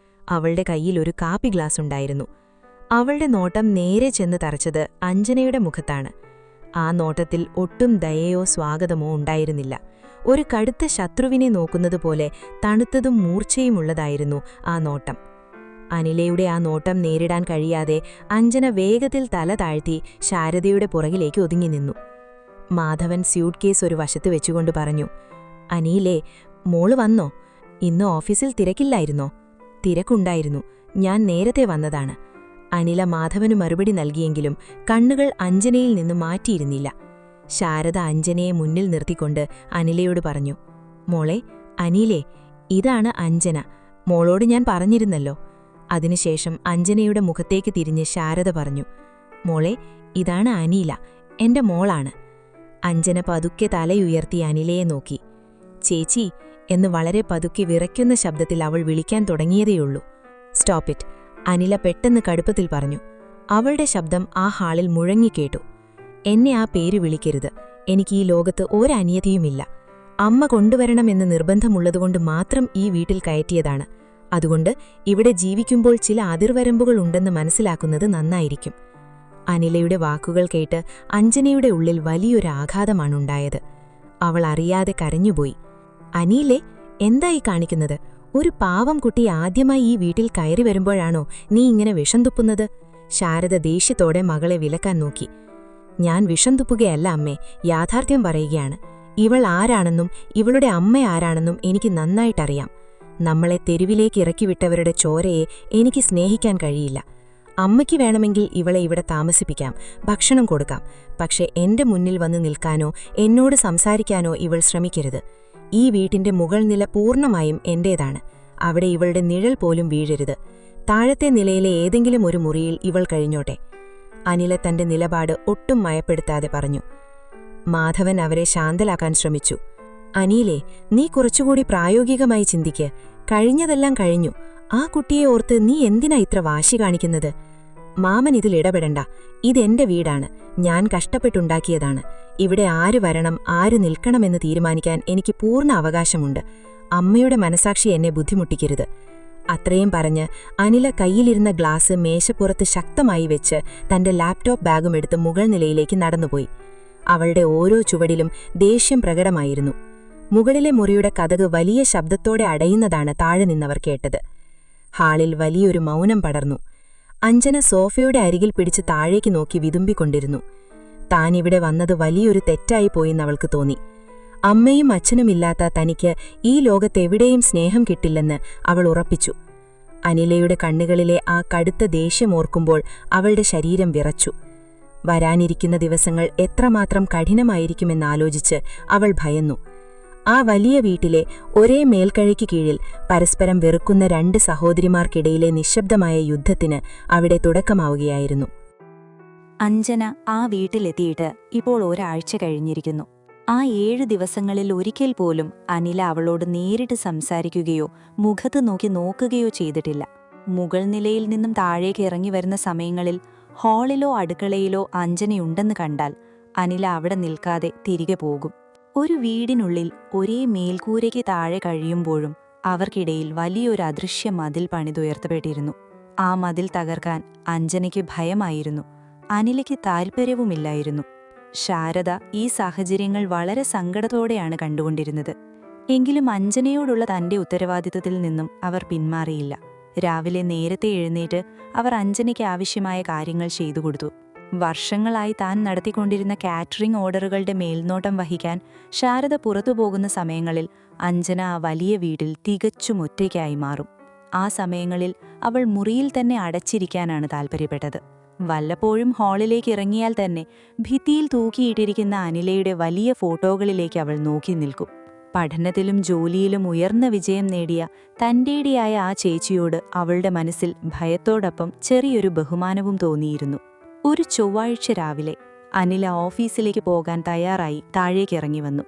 അവളുടെ കയ്യിൽ ഒരു കാപ്പി ഗ്ലാസ് ഉണ്ടായിരുന്നു. അവളുടെ നോട്ടം നേരെ ചെന്ന് തറച്ചത് അഞ്ജനയുടെ മുഖത്താണ്. ആ നോട്ടത്തിൽ ഒട്ടും ദയയോ സ്വാഗതമോ ഉണ്ടായിരുന്നില്ല. ഒരു കടുത്ത ശത്രുവിനെ നോക്കുന്നതുപോലെ തണുത്തതും മൂർച്ചയുമുള്ളതായിരുന്നു ആ നോട്ടം. അനിലയുടെ ആ നോട്ടം നേരിടാൻ കഴിയാതെ അഞ്ജന വേഗത്തിൽ തല താഴ്ത്തി ശാരദയുടെ പുറകിലേക്ക് ഒതുങ്ങി നിന്നു. മാധവൻ സ്യൂട്ട് കേസ് ഒരു വശത്ത് വെച്ചുകൊണ്ട് പറഞ്ഞു, "അനീലേ, മോള് വന്നോ?
ഇന്ന് ഓഫീസിൽ തിരക്കില്ലായിരുന്നോ? തിരക്കുണ്ടായിരുന്നു. ഞാൻ നേരത്തെ വന്നതാണ്. അനില മാധവന് മറുപടി നൽകിയെങ്കിലും കണ്ണുകൾ അഞ്ജനയിൽ നിന്ന് മാറ്റിയിരുന്നില്ല. ശാരദ അഞ്ജനയെ മുന്നിൽ നിർത്തിക്കൊണ്ട് അനിലയോട് പറഞ്ഞു, മോളെ, അനിലേ, ഇതാണ് അഞ്ജന. മോളോട് ഞാൻ പറഞ്ഞിരുന്നല്ലോ. അതിനുശേഷം അഞ്ജനയുടെ മുഖത്തേക്ക് തിരിഞ്ഞ് ശാരദ പറഞ്ഞു, മോളെ, ഇതാണ് അനില, എന്റെ മോളാണ്. അഞ്ജന പതുക്കെ തലയുയർത്തി അനിലയെ നോക്കി. ചേച്ചി എന്ന് വളരെ പതുക്കെ വിറയ്ക്കുന്ന ശബ്ദത്തിൽ അവൾ വിളിക്കാൻ തുടങ്ങിയതേയുള്ളൂ. സ്റ്റോപ്പ് ഇറ്റ്, അനില പെട്ടെന്ന് കടുപ്പത്തിൽ പറഞ്ഞു. അവളുടെ ശബ്ദം ആ ഹാളിൽ മുഴങ്ങിക്കേട്ടു. എന്നെ ആ പേര് വിളിക്കരുത്. എനിക്ക് ഈ ലോകത്ത് ഒരനിയതിയുമില്ല. അമ്മ കൊണ്ടുവരണമെന്ന് നിർബന്ധമുള്ളതുകൊണ്ട് മാത്രം ഈ വീട്ടിൽ കയറ്റിയതാണ്. അതുകൊണ്ട് ഇവിടെ ജീവിക്കുമ്പോൾ ചില അതിർവരമ്പുകൾ ഉണ്ടെന്ന് മനസ്സിലാക്കുന്നത് നന്നായിരിക്കും. അനിലയുടെ വാക്കുകൾ കേട്ട് അഞ്ജനയുടെ ഉള്ളിൽ വലിയൊരു ആഘാതമാണുണ്ടായത്. അവൾ അറിയാതെ കരഞ്ഞുപോയി. അനിലേ, എന്തായി കാണിക്കുന്നത്? ഒരു പാവം കുട്ടി ആദ്യമായി ഈ വീട്ടിൽ കയറി വരുമ്പോഴാണോ നീ ഇങ്ങനെ വിഷം തുപ്പുന്നത്? ശാരദ ദേഷ്യത്തോടെ മകളെ വിലക്കാൻ നോക്കി. ഞാൻ വിഷം തുപ്പുകയല്ല അമ്മേ, യാഥാർത്ഥ്യം പറയുകയാണ്. ഇവൾ ആരാണെന്നും ഇവളുടെ അമ്മ ആരാണെന്നും എനിക്ക് നന്നായിട്ടറിയാം. നമ്മളെ തെരുവിലേക്ക് ഇറക്കിവിട്ടവരുടെ ചോരയെ എനിക്ക് സ്നേഹിക്കാൻ കഴിയില്ല. അമ്മയ്ക്ക് വേണമെങ്കിൽ ഇവളെ ഇവിടെ താമസിപ്പിക്കാം, ഭക്ഷണം കൊടുക്കാം. പക്ഷെ എന്റെ മുന്നിൽ വന്ന് നിൽക്കാനോ എന്നോട് സംസാരിക്കാനോ ഇവൾ ശ്രമിക്കരുത്. ഈ വീട്ടിന്റെ മുകൾ നില പൂർണ്ണമായും എന്റേതാണ്. അവിടെ ഇവളുടെ നിഴൽ പോലും വീഴരുത്. താഴത്തെ നിലയിലെ ഏതെങ്കിലും ഒരു മുറിയിൽ ഇവൾ കഴിഞ്ഞോട്ടെ. അനില തന്റെ നിലപാട് ഒട്ടും മയപ്പെടുത്താതെ പറഞ്ഞു. മാധവൻ അവരെ ശാന്തലാക്കാൻ ശ്രമിച്ചു. അനിലേ, നീ കുറച്ചുകൂടി പ്രായോഗികമായി ചിന്തിക്ക്. കഴിഞ്ഞതെല്ലാം കഴിഞ്ഞു. ആ കുട്ടിയെ ഓർത്ത് നീ എന്തിനാ ഇത്ര വാശി കാണിക്കുന്നത്? മാമൻ ഇതിൽ ഇടപെടണ്ട. ഇതെന്റെ വീടാണ്. ഞാൻ കഷ്ടപ്പെട്ടുണ്ടാക്കിയതാണ്. ഇവിടെ ആര് വരണം, ആര് നിൽക്കണമെന്ന് തീരുമാനിക്കാൻ എനിക്ക് പൂർണ്ണ അവകാശമുണ്ട്. അമ്മയുടെ മനസാക്ഷി എന്നെ ബുദ്ധിമുട്ടിക്കരുത്. അത്രയും പറഞ്ഞ് അനില കയ്യിലിരുന്ന ഗ്ലാസ് മേശപ്പുറത്ത് ശക്തമായി വെച്ച് തന്റെ ലാപ്ടോപ്പ് ബാഗും എടുത്ത് മുകൾ നിലയിലേക്ക് നടന്നുപോയി. അവളുടെ ഓരോ ചുവടിലും ദേഷ്യം പ്രകടമായിരുന്നു. മുകളിലെ മുറിയുടെ കതക് വലിയ ശബ്ദത്തോടെ അടയുന്നതാണ് താഴെ നിന്നവർ കേട്ടത്. ഹാളിൽ വലിയൊരു മൗനം പടർന്നു. അഞ്ജന സോഫയുടെ അരികിൽ പിടിച്ച് താഴേക്ക് നോക്കി വിതുമ്പിക്കൊണ്ടിരുന്നു. താനിവിടെ വന്നത് വലിയൊരു തെറ്റായി പോയെന്നവൾക്ക് തോന്നി. അമ്മയും അച്ഛനുമില്ലാത്ത തനിക്ക് ഈ ലോകത്തെവിടെയും സ്നേഹം കിട്ടില്ലെന്ന് അവൾ ഉറപ്പിച്ചു. അനിലയുടെ കണ്ണുകളിലെ ആ കടുത്ത ദേഷ്യം ഓർക്കുമ്പോൾ അവളുടെ ശരീരം വിറച്ചു. വരാനിരിക്കുന്ന ദിവസങ്ങൾ എത്രമാത്രം കഠിനമായിരിക്കുമെന്നാലോചിച്ച് അവൾ ഭയന്നു. ആ വലിയ വീട്ടിലെ ഒരേ മേൽക്കഴിക്ക് കീഴിൽ പരസ്പരം വെറുക്കുന്ന രണ്ട് സഹോദരിമാർക്കിടയിലെ നിശബ്ദമായ യുദ്ധത്തിന് അവിടെ തുടക്കമാവുകയായിരുന്നു.
അഞ്ജന ആ വീട്ടിലെത്തിയിട്ട് ഇപ്പോൾ ഒരാഴ്ച കഴിഞ്ഞിരിക്കുന്നു. ആ 7 ദിവസങ്ങളിൽ ഒരിക്കൽ പോലും അനില അവളോട് നേരിട്ട് സംസാരിക്കുകയോ മുഖത്ത് നോക്കി നോക്കുകയോ ചെയ്തിട്ടില്ല. മുകൾ നിലയിൽ നിന്നും താഴേക്ക് ഇറങ്ങി വരുന്ന സമയങ്ങളിൽ ഹാളിലോ അടുക്കളയിലോ അഞ്ജനയുണ്ടെന്ന് കണ്ടാൽ അനില അവിടെ നിൽക്കാതെ തിരികെ പോകും. ഒരു വീടിനുള്ളിൽ ഒരേ മേൽക്കൂരയ്ക്ക് താഴെ കഴിയുമ്പോഴും അവർക്കിടയിൽ വലിയൊരു അദൃശ്യ മതിൽ പണിതുയർത്തപ്പെട്ടിരുന്നു. ആ മതിൽ തകർക്കാൻ അഞ്ജനയ്ക്ക് ഭയമായിരുന്നു. അനിലയ്ക്ക് താൽപ്പര്യവുമില്ലായിരുന്നു. ശാരദ ഈ സാഹചര്യങ്ങൾ വളരെ സങ്കടത്തോടെയാണ് കണ്ടുകൊണ്ടിരുന്നത്. എങ്കിലും അഞ്ജനയോടുള്ള തന്റെ ഉത്തരവാദിത്തത്തിൽ നിന്നും അവർ പിന്മാറിയില്ല. രാവിലെ നേരത്തെ എഴുന്നേറ്റ് അവർ അഞ്ജനയ്ക്ക് ആവശ്യമായ കാര്യങ്ങൾ ചെയ്തു കൊടുത്തു. വർഷങ്ങളായി താൻ നടത്തിക്കൊണ്ടിരുന്ന കാറ്ററിംഗ് ഓർഡറുകളുടെ മേൽനോട്ടം വഹിക്കാൻ ശാരദ പുറത്തുപോകുന്ന സമയങ്ങളിൽ അഞ്ജന ആ വലിയ വീട്ടിൽ തികച്ചും ഒറ്റയ്ക്കായി മാറും. ആ സമയങ്ങളിൽ അവൾ മുറിയിൽ തന്നെ അടച്ചിരിക്കാനാണ് താൽപ്പര്യപ്പെട്ടത്. വല്ലപ്പോഴും ഹാളിലേക്ക് ഇറങ്ങിയാൽ തന്നെ ഭിത്തിയിൽ തൂക്കിയിട്ടിരിക്കുന്ന അനിലയുടെ വലിയ ഫോട്ടോകളിലേക്ക് അവൾ നോക്കി നിൽക്കും. പഠനത്തിലും ജോലിയിലും ഉയർന്ന വിജയം നേടിയ തന്റേടിയായ ആ ചേച്ചിയോട് അവളുടെ മനസ്സിൽ ഭയത്തോടൊപ്പം ചെറിയൊരു ബഹുമാനവും തോന്നിയിരുന്നു. ഒരു ചൊവ്വാഴ്ച രാവിലെ അനില ഓഫീസിലേക്ക് പോകാൻ തയ്യാറായി താഴേക്കിറങ്ങി വന്നു.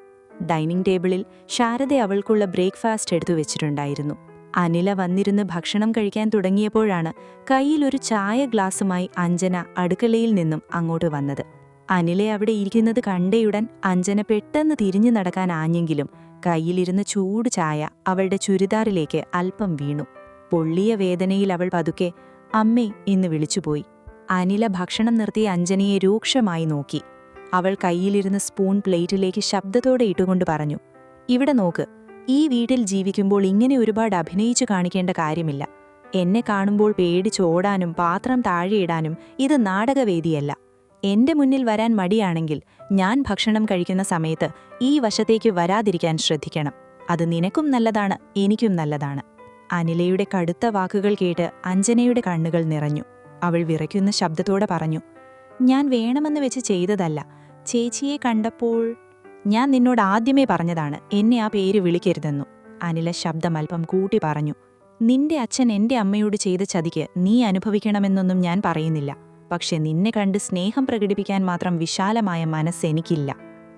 ഡൈനിങ് ടേബിളിൽ ശാരദ അവൾക്കുള്ള ബ്രേക്ക്ഫാസ്റ്റ് എടുത്തു വെച്ചിട്ടുണ്ടായിരുന്നു. അനില വന്നിരുന്ന് ഭക്ഷണം കഴിക്കാൻ തുടങ്ങിയപ്പോഴാണ് കയ്യിലൊരു ചായ ഗ്ലാസുമായി അഞ്ജന അടുക്കളയിൽ നിന്നും അങ്ങോട്ട് വന്നത്. അനിലെ അവിടെ ഇരിക്കുന്നത് കണ്ടയുടൻ അഞ്ജന പെട്ടെന്ന് തിരിഞ്ഞു നടക്കാൻ ആഞ്ഞെങ്കിലും കയ്യിലിരുന്ന ചൂട് ചായ അവളുടെ ചുരിദാറിലേക്ക് അല്പം വീണു. പൊള്ളിയ വേദനയിൽ അവൾ പതുക്കെ അമ്മേ എന്ന് വിളിച്ചുപോയി. അനില ഭക്ഷണം നിർത്തി അഞ്ജനയെ രൂക്ഷമായി നോക്കി. അവൾ കയ്യിലിരുന്ന സ്പൂൺ പ്ലേറ്റിലേക്ക് ശബ്ദത്തോടെ ഇട്ടുകൊണ്ട് പറഞ്ഞു, ഇവിടെ നോക്ക്, ഈ വീട്ടിൽ ജീവിക്കുമ്പോൾ ഇങ്ങനെ ഒരുപാട് അഭിനയിച്ചു കാണിക്കേണ്ട കാര്യമില്ല. എന്നെ കാണുമ്പോൾ പേടിച്ചോടാനും പാത്രം താഴെയിടാനും ഇത് നാടകവേദിയല്ല. എന്റെ മുന്നിൽ വരാൻ മടിയാണെങ്കിൽ ഞാൻ ഭക്ഷണം കഴിക്കുന്ന സമയത്ത് ഈ വശത്തേക്ക് വരാതിരിക്കാൻ ശ്രദ്ധിക്കണം.
അത് നിനക്കും നല്ലതാണ്, എനിക്കും നല്ലതാണ്. അനിലയുടെ കടുത്ത വാക്കുകൾ കേട്ട് അഞ്ജനയുടെ കണ്ണുകൾ നിറഞ്ഞു. അവൾ വിറയ്ക്കുന്ന ശബ്ദത്തോടെ പറഞ്ഞു, ഞാൻ വേണമെന്ന് വെച്ച് ചെയ്തതല്ല. ചേച്ചിയെ കണ്ടപ്പോൾ ഞാൻ നിന്നോട് ആദ്യമേ പറഞ്ഞതാണ് എന്നെ ആ പേര് വിളിക്കരുതെന്നു. അനില ശബ്ദം അല്പം കൂട്ടി പറഞ്ഞു. നിന്റെ അച്ഛൻ എന്റെ അമ്മയോട് ചെയ്ത ചതിക്ക് നീ അനുഭവിക്കണമെന്നൊന്നും ഞാൻ പറയുന്നില്ല. പക്ഷെ നിന്നെ കണ്ട് സ്നേഹം പ്രകടിപ്പിക്കാൻ മാത്രം വിശാലമായ മനസ്സെനിക്കില്ല.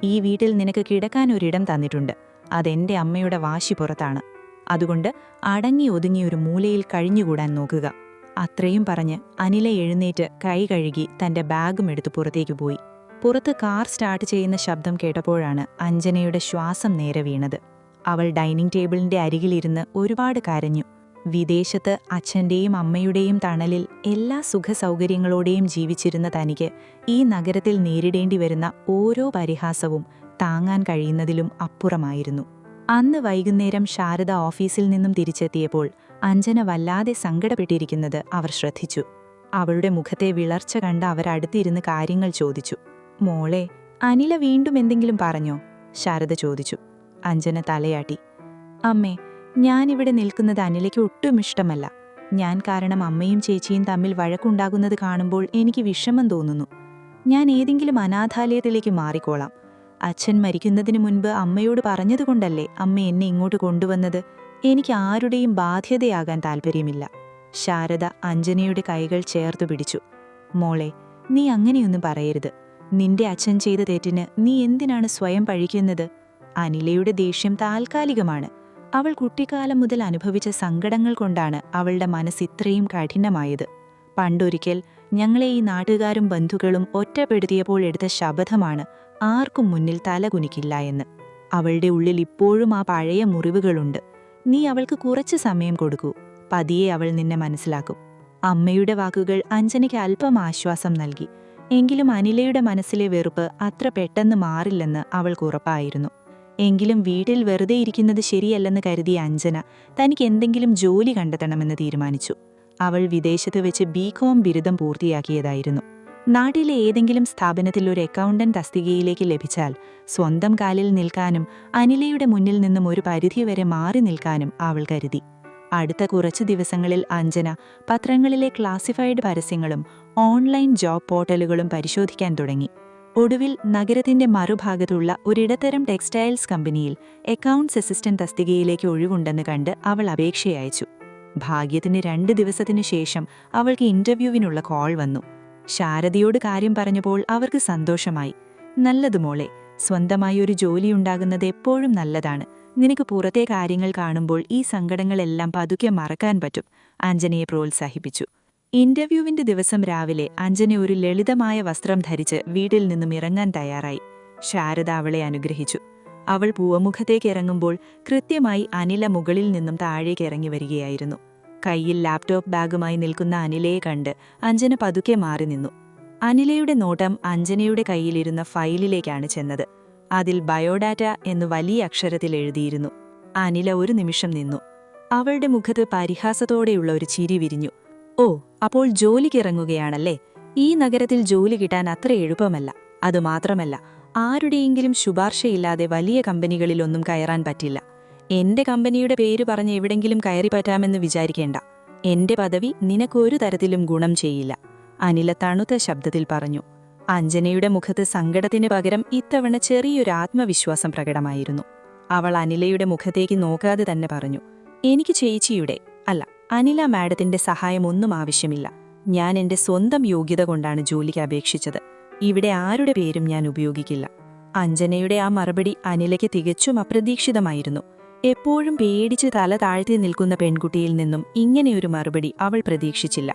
ഈ വീട്ടിൽ നിനക്ക് കിടക്കാൻ ഒരിടം തന്നിട്ടുണ്ട്. അതെന്റെ അമ്മയുടെ വാശി പുറത്താണ്. അതുകൊണ്ട് അടങ്ങി ഒതുങ്ങി ഒരു മൂലയിൽ കഴിഞ്ഞുകൂടാൻ നോക്കുക. അത്രയും പറഞ്ഞ് അനില എഴുന്നേറ്റ് കൈ കഴുകി തന്റെ ബാഗും എടുത്ത് പുറത്തേക്ക് പോയി. പുറത്ത് കാർ സ്റ്റാർട്ട് ചെയ്യുന്ന ശബ്ദം കേട്ടപ്പോഴാണ് അഞ്ജനയുടെ ശ്വാസം നേരെ വീണത്. അവൾ ഡൈനിങ് ടേബിളിന്റെ അരികിലിരുന്ന് ഒരുപാട് കരഞ്ഞു. വിദേശത്ത് അച്ഛന്റെയും അമ്മയുടെയും തണലിൽ എല്ലാ സുഖസൗകര്യങ്ങളോടെയും ജീവിച്ചിരുന്ന തനിക്ക് ഈ നഗരത്തിൽ നേരിടേണ്ടി വരുന്ന ഓരോ പരിഹാസവും താങ്ങാൻ കഴിയുന്നതിലും അപ്പുറമായിരുന്നു. അന്ന് വൈകുന്നേരം ശാരദ ഓഫീസിൽ നിന്നും തിരിച്ചെത്തിയപ്പോൾ അഞ്ജന വല്ലാതെ സങ്കടപ്പെട്ടിരിക്കുന്നത് അവർ ശ്രദ്ധിച്ചു. അവളുടെ മുഖത്തെ വിളർച്ച കണ്ട് അവരടുത്തിരുന്ന് കാര്യങ്ങൾ ചോദിച്ചു. മോളെ, അനില വീണ്ടും എന്തെങ്കിലും പറഞ്ഞോ? ശാരദ ചോദിച്ചു. അഞ്ജന തലയാട്ടി. അമ്മേ, ഞാനിവിടെ നിൽക്കുന്നത് അനിലയ്ക്ക് ഒട്ടും ഇഷ്ടമല്ല. ഞാൻ കാരണം അമ്മയും ചേച്ചിയും തമ്മിൽ വഴക്കുണ്ടാകുന്നത് കാണുമ്പോൾ എനിക്ക് വിഷമം തോന്നുന്നു. ഞാൻ ഏതെങ്കിലും അനാഥാലയത്തിലേക്ക് മാറിക്കോളാം. അച്ഛൻ മരിക്കുന്നതിന് മുൻപ് അമ്മയോട് പറഞ്ഞതുകൊണ്ടല്ലേ അമ്മ എന്നെ ഇങ്ങോട്ട് കൊണ്ടുവന്നത്. എനിക്ക് ആരുടെയും ബാധ്യതയാകാൻ താൽപ്പര്യമില്ല. ശാരദ അഞ്ജനയുടെ കൈകൾ ചേർത്തു പിടിച്ചു. മോളെ, നീ അങ്ങനെയൊന്നും പറയരുത്. നിന്റെ അച്ഛൻ ചെയ്ത തെറ്റിന് നീ എന്തിനാണ് സ്വയം പഴിക്കുന്നത്? അനിലയുടെ ദേഷ്യം താൽക്കാലികമാണ്. അവൾ കുട്ടിക്കാലം മുതൽ അനുഭവിച്ച സങ്കടങ്ങൾ കൊണ്ടാണ് അവളുടെ മനസ്സ് ഇത്രയും കഠിനമായത്. പണ്ടൊരിക്കൽ ഞങ്ങളെ ഈ നാട്ടുകാരും ബന്ധുക്കളും ഒറ്റപ്പെടുത്തിയപ്പോൾ എടുത്ത ശപഥമാണ് ആർക്കും മുന്നിൽ തലകുനിക്കില്ല എന്ന്. അവളുടെ ഉള്ളിൽ ഇപ്പോഴും ആ പഴയ മുറിവുകളുണ്ട്. നീ അവൾക്ക് കുറച്ച് സമയം കൊടുക്കൂ. പതിയെ അവൾ നിന്നെ മനസ്സിലാക്കും. അമ്മയുടെ വാക്കുകൾ അഞ്ജനയ്ക്ക് അല്പം ആശ്വാസം നൽകി. എങ്കിലും അനിലയുടെ മനസ്സിലെ വെറുപ്പ് അത്ര പെട്ടെന്ന് മാറില്ലെന്ന് അവൾക്ക് ഉറപ്പായിരുന്നു. എങ്കിലും വീട്ടിൽ വെറുതെ ഇരിക്കുന്നത് ശരിയല്ലെന്ന് കരുതിയ അഞ്ജന തനിക്ക് എന്തെങ്കിലും ജോലി കണ്ടെത്തണമെന്ന് തീരുമാനിച്ചു. അവൾ വിദേശത്ത് വെച്ച് ബികോം ബിരുദം പൂർത്തിയാക്കിയതായിരുന്നു. നാട്ടിലെ ഏതെങ്കിലും സ്ഥാപനത്തിൽ ഒരു അക്കൗണ്ടന്റ് തസ്തികയിലേക്ക് ലഭിച്ചാൽ സ്വന്തം കാലിൽ നിൽക്കാനും അനിലയുടെ മുന്നിൽ നിന്നും ഒരു പരിധിവരെ മാറി നിൽക്കാനും അവൾ കരുതി. അടുത്ത കുറച്ചു ദിവസങ്ങളിൽ അഞ്ജന പത്രങ്ങളിലെ ക്ലാസിഫൈഡ് പരസ്യങ്ങളും ഓൺലൈൻ ജോബ് പോർട്ടലുകളും പരിശോധിക്കാൻ തുടങ്ങി. ഒടുവിൽ നഗരത്തിന്റെ മറുഭാഗത്തുള്ള ഒരിടത്തരം ടെക്സ്റ്റൈൽസ് കമ്പനിയിൽ അക്കൗണ്ട്സ് അസിസ്റ്റന്റ് തസ്തികയിലേക്ക് ഒഴിവുണ്ടെന്ന് കണ്ട് അവൾ അപേക്ഷയയച്ചു. ഭാഗ്യത്തിന് 2 ദിവസത്തിനു ശേഷം അവൾക്ക് ഇന്റർവ്യൂവിനുള്ള കോൾ വന്നു. ശാരദയോട് കാര്യം പറഞ്ഞപ്പോൾ അവർക്ക് സന്തോഷമായി. നല്ലത് മോളെ, സ്വന്തമായി ഒരു ജോലിയുണ്ടാകുന്നത് എപ്പോഴും നല്ലതാണ്. നിനക്ക് പുറത്തെ കാര്യങ്ങൾ കാണുമ്പോൾ ഈ സങ്കടങ്ങളെല്ലാം പതുക്കെ മറക്കാൻ പറ്റും, അഞ്ജനയെ പ്രോത്സാഹിപ്പിച്ചു. ഇന്റർവ്യൂവിന്റെ ദിവസം രാവിലെ അഞ്ജന ഒരു ലളിതമായ വസ്ത്രം ധരിച്ച് വീട്ടിൽ നിന്നും ഇറങ്ങാൻ തയ്യാറായി. ശാരദ അവളെ അനുഗ്രഹിച്ചു. അവൾ പൂവമുഖത്തേക്ക് ഇറങ്ങുമ്പോൾ കൃത്യമായി അനില മുകളിൽ നിന്നും താഴേക്ക് ഇറങ്ങി വരികയായിരുന്നു. കയ്യിൽ ലാപ്ടോപ്പ് ബാഗുമായി നിൽക്കുന്ന അനിലയെ കണ്ട് അഞ്ജന പതുക്കെ മാറി നിന്നു. അനിലയുടെ നോട്ടം അഞ്ജനയുടെ കയ്യിലിരുന്ന ഫയലിലേക്കാണ് ചെന്നത്. അതിൽ ബയോഡാറ്റ എന്ന് വലിയ അക്ഷരത്തിൽ എഴുതിയിരുന്നു. അനില ഒരു നിമിഷം നിന്നു. അവളുടെ മുഖത്ത് പരിഹാസത്തോടെയുള്ള ഒരു ചിരി വിരിഞ്ഞു. ഓ, അപ്പോൾ ജോലിക്കിറങ്ങുകയാണല്ലേ? ഈ നഗരത്തിൽ ജോലി കിട്ടാൻ അത്ര എളുപ്പമല്ല. അതുമാത്രമല്ല, ആരുടെയെങ്കിലും ശുപാർശയില്ലാതെ വലിയ കമ്പനികളിലൊന്നും കയറാൻ പറ്റില്ല. എന്റെ കമ്പനിയുടെ പേര് പറഞ്ഞ് എവിടെങ്കിലും കയറിപ്പറ്റാമെന്ന് വിചാരിക്കേണ്ട. എന്റെ പദവി നിനക്കൊരു തരത്തിലും ഗുണം ചെയ്യില്ല, അനില തണുത്ത ശബ്ദത്തിൽ പറഞ്ഞു. അഞ്ജനയുടെ മുഖത്ത് സങ്കടത്തിന് പകരം ഇത്തവണ ചെറിയൊരു ആത്മവിശ്വാസം പ്രകടമായിരുന്നു. അവൾ അനിലയുടെ മുഖത്തേക്ക് നോക്കാതെ തന്നെ പറഞ്ഞു, എനിക്ക് ചേച്ചിയുടെ അല്ല, അനില മാഡത്തിന്റെ സഹായമൊന്നും ആവശ്യമില്ല. ഞാൻ എന്റെ സ്വന്തം യോഗ്യത കൊണ്ടാണ് ജോലിക്ക് അപേക്ഷിച്ചത്. ഇവിടെ ആരുടെ പേരും ഞാൻ ഉപയോഗിക്കില്ല. അഞ്ജനയുടെ ആ മറുപടി അനിലയ്ക്ക് തികച്ചും അപ്രതീക്ഷിതമായിരുന്നു. എപ്പോഴും പേടിച്ച് തല താഴ്ത്തി നിൽക്കുന്ന പെൺകുട്ടിയിൽ നിന്നും ഇങ്ങനെയൊരു മറുപടി അവൾ പ്രതീക്ഷിച്ചില്ല.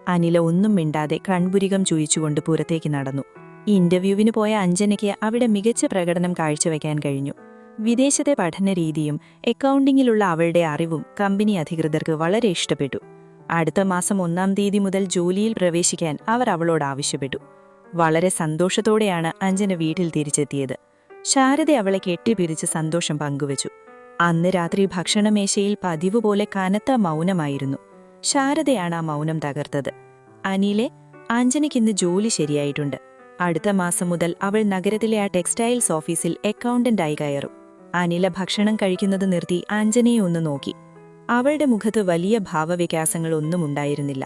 അനില ഒന്നും മിണ്ടാതെ കൺപുരികം ചുയിച്ചുകൊണ്ട് പുറത്തേക്ക് നടന്നു. ഇന്റർവ്യൂവിന് പോയ അഞ്ജനയ്ക്ക് അവിടെ മികച്ച പ്രകടനം കാഴ്ചവെക്കാൻ കഴിഞ്ഞു. വിദേശത്തെ പഠനരീതിയും അക്കൗണ്ടിങ്ങിലുള്ള അവളുടെ അറിവും കമ്പനി അധികൃതർക്ക് വളരെ ഇഷ്ടപ്പെട്ടു. അടുത്ത മാസം 1-ാം തീയതി മുതൽ ജോലിയിൽ പ്രവേശിക്കാൻ അവർ അവളോട് ആവശ്യപ്പെട്ടു. വളരെ സന്തോഷത്തോടെയാണ് അഞ്ജന വീട്ടിൽ തിരിച്ചെത്തിയത്. ശാരദ അവളെ കെട്ടിപ്പിരിച്ച് സന്തോഷം പങ്കുവച്ചു. അന്ന് രാത്രി ഭക്ഷണമേശയിൽ പതിവ് പോലെ കനത്ത മൗനമായിരുന്നു. ശാരദയാണ് ആ മൗനം തകർത്തത്. അനിലെ, അഞ്ജനയ്ക്കിന്ന് ജോലി ശരിയായിട്ടുണ്ട്. അടുത്ത മാസം മുതൽ അവൾ നഗരത്തിലെ ആ ടെക്സ്റ്റൈൽസ് ഓഫീസിൽ അക്കൗണ്ടന്റായി കയറും. അനില ഭക്ഷണം കഴിക്കുന്നത് നിർത്തി അഞ്ജനയെ ഒന്ന് നോക്കി. അവളുടെ മുഖത്ത് വലിയ ഭാവവ്യത്യാസങ്ങളൊന്നും ഉണ്ടായിരുന്നില്ല.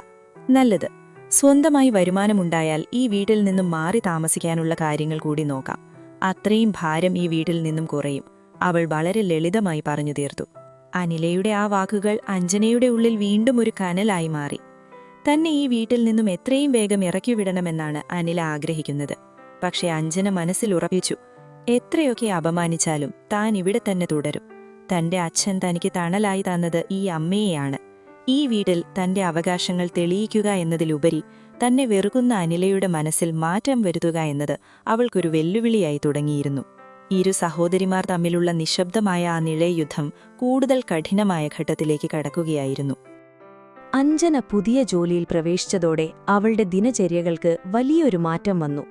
നല്ലത്. സ്വന്തമായി വരുമാനമുണ്ടായാൽ ഈ വീട്ടിൽ നിന്നും മാറി താമസിക്കാനുള്ള കാര്യങ്ങൾ കൂടി നോക്കാം. അത്രയും ഭാരം ഈ വീട്ടിൽ നിന്നും കുറയും. അവൾ വളരെ ലളിതമായി പറഞ്ഞു തീർത്തു. അനിലയുടെ ആ വാക്കുകൾ അഞ്ജനയുടെ ഉള്ളിൽ വീണ്ടും ഒരു കനലായി മാറി. തന്നെ ഈ വീട്ടിൽ നിന്നും എത്രയും വേഗം ഇറക്കിവിടണമെന്നാണ് അനില ആഗ്രഹിക്കുന്നത്. പക്ഷെ അഞ്ജന മനസ്സിൽ ഉറപ്പിച്ചു, എത്രയൊക്കെ അപമാനിച്ചാലും താൻ ഇവിടെ തന്നെ തുടരും. തന്റെ അച്ഛൻ തനിക്ക് തണലായി തന്നത് ഈ അമ്മയെയാണ്. ഈ വീട്ടിൽ തന്റെ അവകാശങ്ങൾ തെളിയിക്കുക എന്നതിലുപരി തന്നെ വെറുക്കുന്ന അനിലയുടെ മനസ്സിൽ മാറ്റം വരുത്തുക എന്നത് അവൾക്കൊരു വെല്ലുവിളിയായി തുടങ്ങിയിരുന്നു. ഇരു സഹോദരിമാർ തമ്മിലുള്ള നിശബ്ദമായ ആ നിഴയുദ്ധം കൂടുതൽ കഠിനമായ ഘട്ടത്തിലേക്ക് കടക്കുകയായിരുന്നു.
അഞ്ജന പുതിയ ജോലിയിൽ പ്രവേശിച്ചതോടെ അവളുടെ ദിനചര്യകൾക്ക് വലിയൊരു മാറ്റം വന്നു.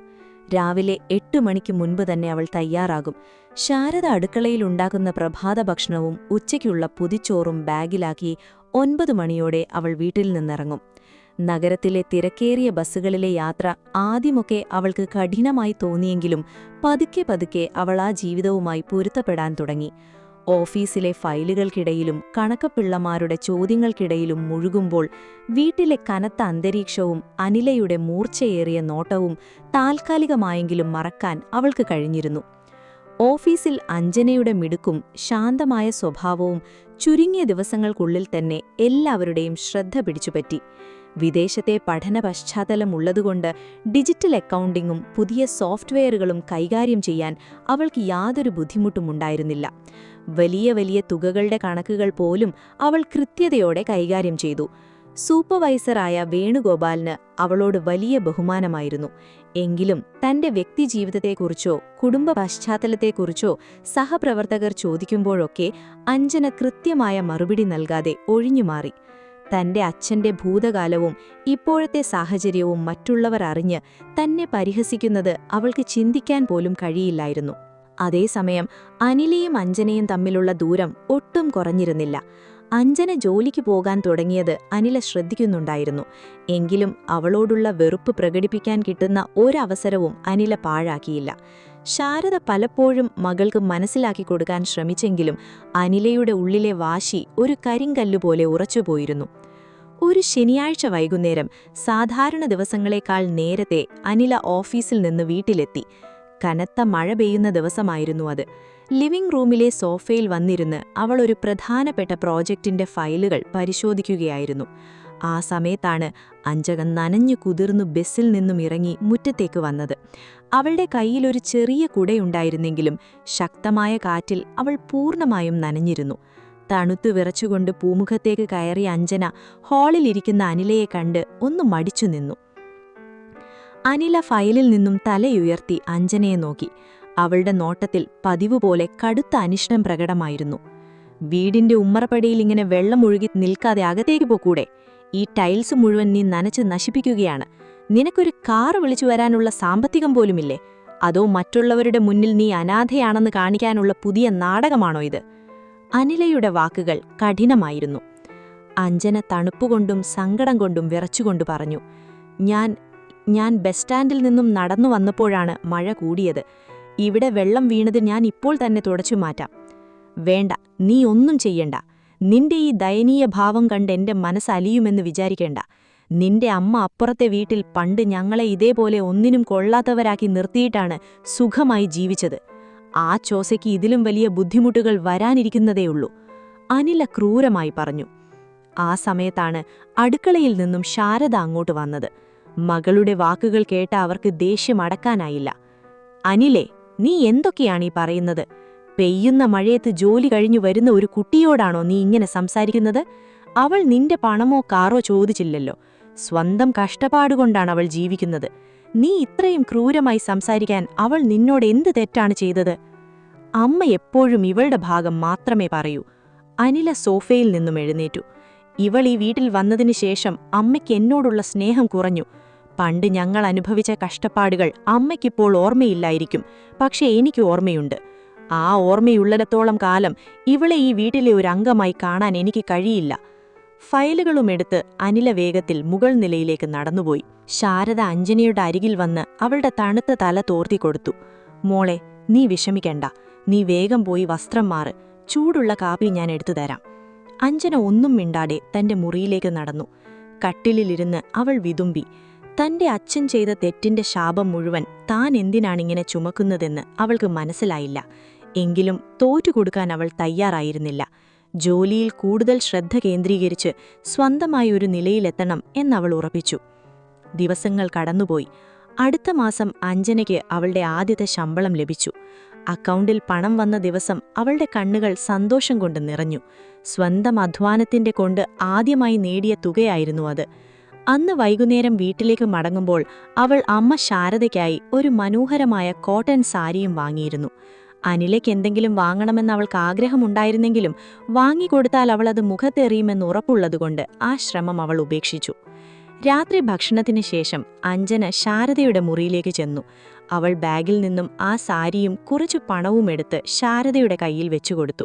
രാവിലെ 8 മണിക്ക് മുൻപ് തന്നെ അവൾ തയ്യാറാകും. ശാരദ അടുക്കളയിൽ ഉണ്ടാക്കുന്ന പ്രഭാത ഭക്ഷണവും ഉച്ചയ്ക്കുള്ള പുതിച്ചോറും ബാഗിലാക്കി 9 മണിയോടെ അവൾ വീട്ടിൽ നിന്നിറങ്ങും. നഗരത്തിലെ തിരക്കേറിയ ബസ്സുകളിലെ യാത്ര ആദ്യമൊക്കെ അവൾക്ക് കഠിനമായി തോന്നിയെങ്കിലും പതുക്കെ പതുക്കെ അവൾ ആ ജീവിതവുമായി പൊരുത്തപ്പെടാൻ തുടങ്ങി. ഓഫീസിലെ ഫയലുകൾക്കിടയിലും കണക്കപ്പിള്ളമാരുടെ ചോദ്യങ്ങൾക്കിടയിലും മുഴുകുമ്പോൾ വീട്ടിലെ കനത്ത അന്തരീക്ഷവും അനിലയുടെ മൂർച്ചയേറിയ നോട്ടവും താൽക്കാലികമായെങ്കിലും മറക്കാൻ അവൾക്ക് കഴിഞ്ഞിരുന്നു. ഓഫീസിൽ അഞ്ജനയുടെ മിടുക്കും ശാന്തമായ സ്വഭാവവും ചുരുങ്ങിയ ദിവസങ്ങൾക്കുള്ളിൽ തന്നെ എല്ലാവരുടെയും ശ്രദ്ധ പിടിച്ചുപറ്റി. വിദേശത്തെ പഠന പശ്ചാത്തലമുള്ളതുകൊണ്ട് ഡിജിറ്റൽ അക്കൗണ്ടിങ്ങും പുതിയ സോഫ്റ്റ്വെയറുകളും കൈകാര്യം ചെയ്യാൻ അവൾക്ക് യാതൊരു ബുദ്ധിമുട്ടുമുണ്ടായിരുന്നില്ല. വലിയ വലിയ തുകകളുടെ കണക്കുകൾ പോലും അവൾ കൃത്യതയോടെ കൈകാര്യം ചെയ്തു. സൂപ്പർവൈസറായ വേണുഗോപാലിന് അവളോട് വലിയ ബഹുമാനമായിരുന്നു. എങ്കിലും തന്റെ വ്യക്തിജീവിതത്തെക്കുറിച്ചോ കുടുംബ പശ്ചാത്തലത്തെക്കുറിച്ചോ സഹപ്രവർത്തകർ ചോദിക്കുമ്പോഴൊക്കെ അഞ്ജന കൃത്യമായ മറുപടി നൽകാതെ ഒഴിഞ്ഞുമാറി. തന്റെ അച്ഛന്റെ ഭൂതകാലവും ഇപ്പോഴത്തെ സാഹചര്യവും മറ്റുള്ളവർ അറിഞ്ഞ് തന്നെ പരിഹസിക്കുന്നത് അവൾക്ക് ചിന്തിക്കാൻ പോലും കഴിയില്ലായിരുന്നു. അതേസമയം അനിലയും അഞ്ജനയും തമ്മിലുള്ള ദൂരം ഒട്ടും കുറഞ്ഞിരുന്നില്ല. അഞ്ജന ജോലിക്ക് പോകാൻ തുടങ്ങിയത് അനില ശ്രദ്ധിക്കുന്നുണ്ടായിരുന്നു. എങ്കിലും അവളോടുള്ള വെറുപ്പ് പ്രകടിപ്പിക്കാൻ കിട്ടുന്ന ഒരവസരവും അനില പാഴാക്കിയില്ല. ശാരദ പലപ്പോഴും മകൾക്ക് മനസ്സിലാക്കി കൊടുക്കാൻ ശ്രമിച്ചെങ്കിലും അനിലയുടെ ഉള്ളിലെ വാശി ഒരു കരിങ്കല്ലുപോലെ ഉറച്ചുപോയിരുന്നു. ഒരു ശനിയാഴ്ച വൈകുന്നേരം സാധാരണ ദിവസങ്ങളെക്കാൾ നേരത്തെ അനില ഓഫീസിൽ നിന്ന് വീട്ടിലെത്തി. കനത്ത മഴ പെയ്യുന്ന ദിവസമായിരുന്നു അത്. ലിവിംഗ് റൂമിലെ സോഫയിൽ വന്നിരുന്ന് അവൾ ഒരു പ്രധാനപ്പെട്ട പ്രോജക്റ്റിന്റെ ഫയലുകൾ പരിശോധിക്കുകയായിരുന്നു. ആ സമയത്താണ് അഞ്ജന നനഞ്ഞു കുതിർന്നു ബസ്സിൽ നിന്നും ഇറങ്ങി മുറ്റത്തേക്ക് വന്നത്. അവളുടെ കയ്യിലൊരു ചെറിയ കുടയുണ്ടായിരുന്നെങ്കിലും ശക്തമായ കാറ്റിൽ അവൾ പൂർണ്ണമായും നനഞ്ഞിരുന്നു. തണുത്തു വിറച്ചുകൊണ്ട് പൂമുഖത്തേക്ക് കയറിയ അഞ്ജന ഹാളിലിരിക്കുന്ന അനിലയെ കണ്ട് ഒന്ന് മടിച്ചു നിന്നു. അനില ഫയലിൽ നിന്നും തലയുയർത്തി അഞ്ജനയെ നോക്കി. അവളുടെ നോട്ടത്തിൽ പതിവ് പോലെ കടുത്ത അനിഷ്ടം പ്രകടമായിരുന്നു. വീടിന്റെ ഉമ്മറപ്പടിയിൽ ഇങ്ങനെ വെള്ളം ഒഴുകി നിൽക്കാതെ അകത്തേക്ക് പോക്കൂടെ? ഈ ടൈൽസ് മുഴുവൻ നീ നനച്ച് നശിപ്പിക്കുകയാണ്. നിനക്കൊരു കാറ് വിളിച്ചു വരാനുള്ള സാമ്പത്തികം പോലുമില്ലേ? അതോ മറ്റുള്ളവരുടെ മുന്നിൽ നീ അനാഥയാണെന്ന് കാണിക്കാനുള്ള പുതിയ നാടകമാണോ ഇത്? അനിലയുടെ വാക്കുകൾ കഠിനമായിരുന്നു. അഞ്ജന തണുപ്പുകൊണ്ടും സങ്കടം കൊണ്ടും വിറച്ചുകൊണ്ട് പറഞ്ഞു, ഞാൻ ബസ് സ്റ്റാൻഡിൽ നിന്നും നടന്നു വന്നപ്പോഴാണ് മഴ കൂടിയത്. ഇവിടെ വെള്ളം വീണത് ഞാൻ ഇപ്പോൾ തന്നെ തുടച്ചു മാറ്റാം. വേണ്ട, നീ ഒന്നും ചെയ്യണ്ട. നിന്റെ ഈ ദയനീയ ഭാവം കണ്ട് എന്റെ മനസ്സലിയുമെന്ന് വിചാരിക്കേണ്ട. നിന്റെ അമ്മ അപ്പുറത്തെ വീട്ടിൽ പണ്ട് ഞങ്ങളെ ഇതേപോലെ ഒന്നിനും കൊള്ളാത്തവരാക്കി നിർത്തിയിട്ടാണ് സുഖമായി ജീവിച്ചത്. ആ ചോസയ്ക്ക് ഇതിലും വലിയ ബുദ്ധിമുട്ടുകൾ വരാനിരിക്കുന്നതേയുള്ളൂ, അനില ക്രൂരമായി പറഞ്ഞു. ആ സമയത്താണ് അടുക്കളയിൽ നിന്നും ശാരദ അങ്ങോട്ട് വന്നത്. മകളുടെ വാക്കുകൾ കേട്ട അവർക്ക് ദേഷ്യം അടക്കാനായില്ല. അനിലേ, നീ എന്തൊക്കെയാണീ പറയുന്നത്? പെയ്യുന്ന മഴയത്ത് ജോലി കഴിഞ്ഞു വരുന്ന ഒരു കുട്ടിയോടാണോ നീ ഇങ്ങനെ സംസാരിക്കുന്നത്? അവൾ നിന്റെ പണമോ കാറോ ചോദിച്ചില്ലല്ലോ. സ്വന്തം കഷ്ടപ്പാടുകൊണ്ടാണ് അവൾ ജീവിക്കുന്നത്. നീ ഇത്രയും ക്രൂരമായി സംസാരിക്കാൻ അവൾ നിന്നോട് എന്ത് തെറ്റാണ് ചെയ്തത്? അമ്മ എപ്പോഴും ഇവളുടെ ഭാഗം മാത്രമേ പറയൂ. അനില സോഫയിൽ നിന്നും എഴുന്നേറ്റു. ഇവൾ ഈ വീട്ടിൽ വന്നതിനു ശേഷം അമ്മയ്ക്ക് എന്നോടുള്ള സ്നേഹം കുറഞ്ഞു. പണ്ട് ഞങ്ങൾ അനുഭവിച്ച കഷ്ടപ്പാടുകൾ അമ്മയ്ക്കിപ്പോൾ ഓർമ്മയില്ലായിരിക്കും, പക്ഷെ എനിക്ക് ഓർമ്മയുണ്ട്. ആ ഓർമ്മയുള്ളിടത്തോളം കാലം ഇവളെ ഈ വീട്ടിലെ ഒരു അംഗമായി കാണാൻ എനിക്ക് കഴിയില്ല. ഫയലുകളുമെടുത്ത് അനില വേഗത്തിൽ മുകൾ നിലയിലേക്ക് നടന്നുപോയി. ശാരദ അഞ്ജനയുടെ അരികിൽ വന്ന് അവളുടെ തണുത്ത തല തോർത്തിക്കൊടുത്തു. മോളെ, നീ വിഷമിക്കണ്ട.
നീ വേഗം പോയി വസ്ത്രം മാറ്, ചൂടുള്ള കാപ്പി ഞാൻ എടുത്തു തരാം. അഞ്ജന ഒന്നും മിണ്ടാതെ തന്റെ മുറിയിലേക്ക് നടന്നു. കട്ടിലിലിരുന്ന് അവൾ വിതുമ്പി. തന്റെ അച്ഛൻ ചെയ്ത തെറ്റിന്റെ ശാപം മുഴുവൻ താൻ എന്തിനാണിങ്ങനെ ചുമക്കുന്നതെന്ന് അവൾക്ക് മനസ്സിലായില്ല. എങ്കിലും തോറ്റുകൊടുക്കാൻ അവൾ തയ്യാറായിരുന്നില്ല. ജോലിയിൽ കൂടുതൽ ശ്രദ്ധ കേന്ദ്രീകരിച്ച് സ്വന്തമായി ഒരു നിലയിലെത്തണം എന്നവൾ ഉറപ്പിച്ചു. ദിവസങ്ങൾ കടന്നുപോയി. അടുത്ത മാസം അഞ്ജനയ്ക്ക് അവളുടെ ആദ്യത്തെ ശമ്പളം ലഭിച്ചു. അക്കൗണ്ടിൽ പണം വന്ന ദിവസം അവളുടെ കണ്ണുകൾ സന്തോഷം കൊണ്ട് നിറഞ്ഞു. സ്വന്തം അധ്വാനത്തിന്റെ കൊണ്ട് ആദ്യമായി നേടിയ തുകയായിരുന്നു അത്. അന്ന് വൈകുന്നേരം വീട്ടിലേക്ക് മടങ്ങുമ്പോൾ അവൾ അമ്മ ശാരദയ്ക്കായി ഒരു മനോഹരമായ കോട്ടൺ സാരിയും വാങ്ങിയിരുന്നു. അനിലയ്ക്ക് എന്തെങ്കിലും വാങ്ങണമെന്ന് അവൾക്ക് ആഗ്രഹമുണ്ടായിരുന്നെങ്കിലും വാങ്ങിക്കൊടുത്താൽ അവളത് മുഖത്തെറിയുമെന്ന് ഉറപ്പുള്ളതുകൊണ്ട് ആ ശ്രമം അവൾ ഉപേക്ഷിച്ചു. രാത്രി ഭക്ഷണത്തിന് ശേഷം അഞ്ജന ശാരദയുടെ മുറിയിലേക്ക് ചെന്നു. അവൾ ബാഗിൽ നിന്നും ആ സാരിയും കുറച്ചു പണവും എടുത്ത് ശാരദയുടെ കയ്യിൽ വെച്ചുകൊടുത്തു.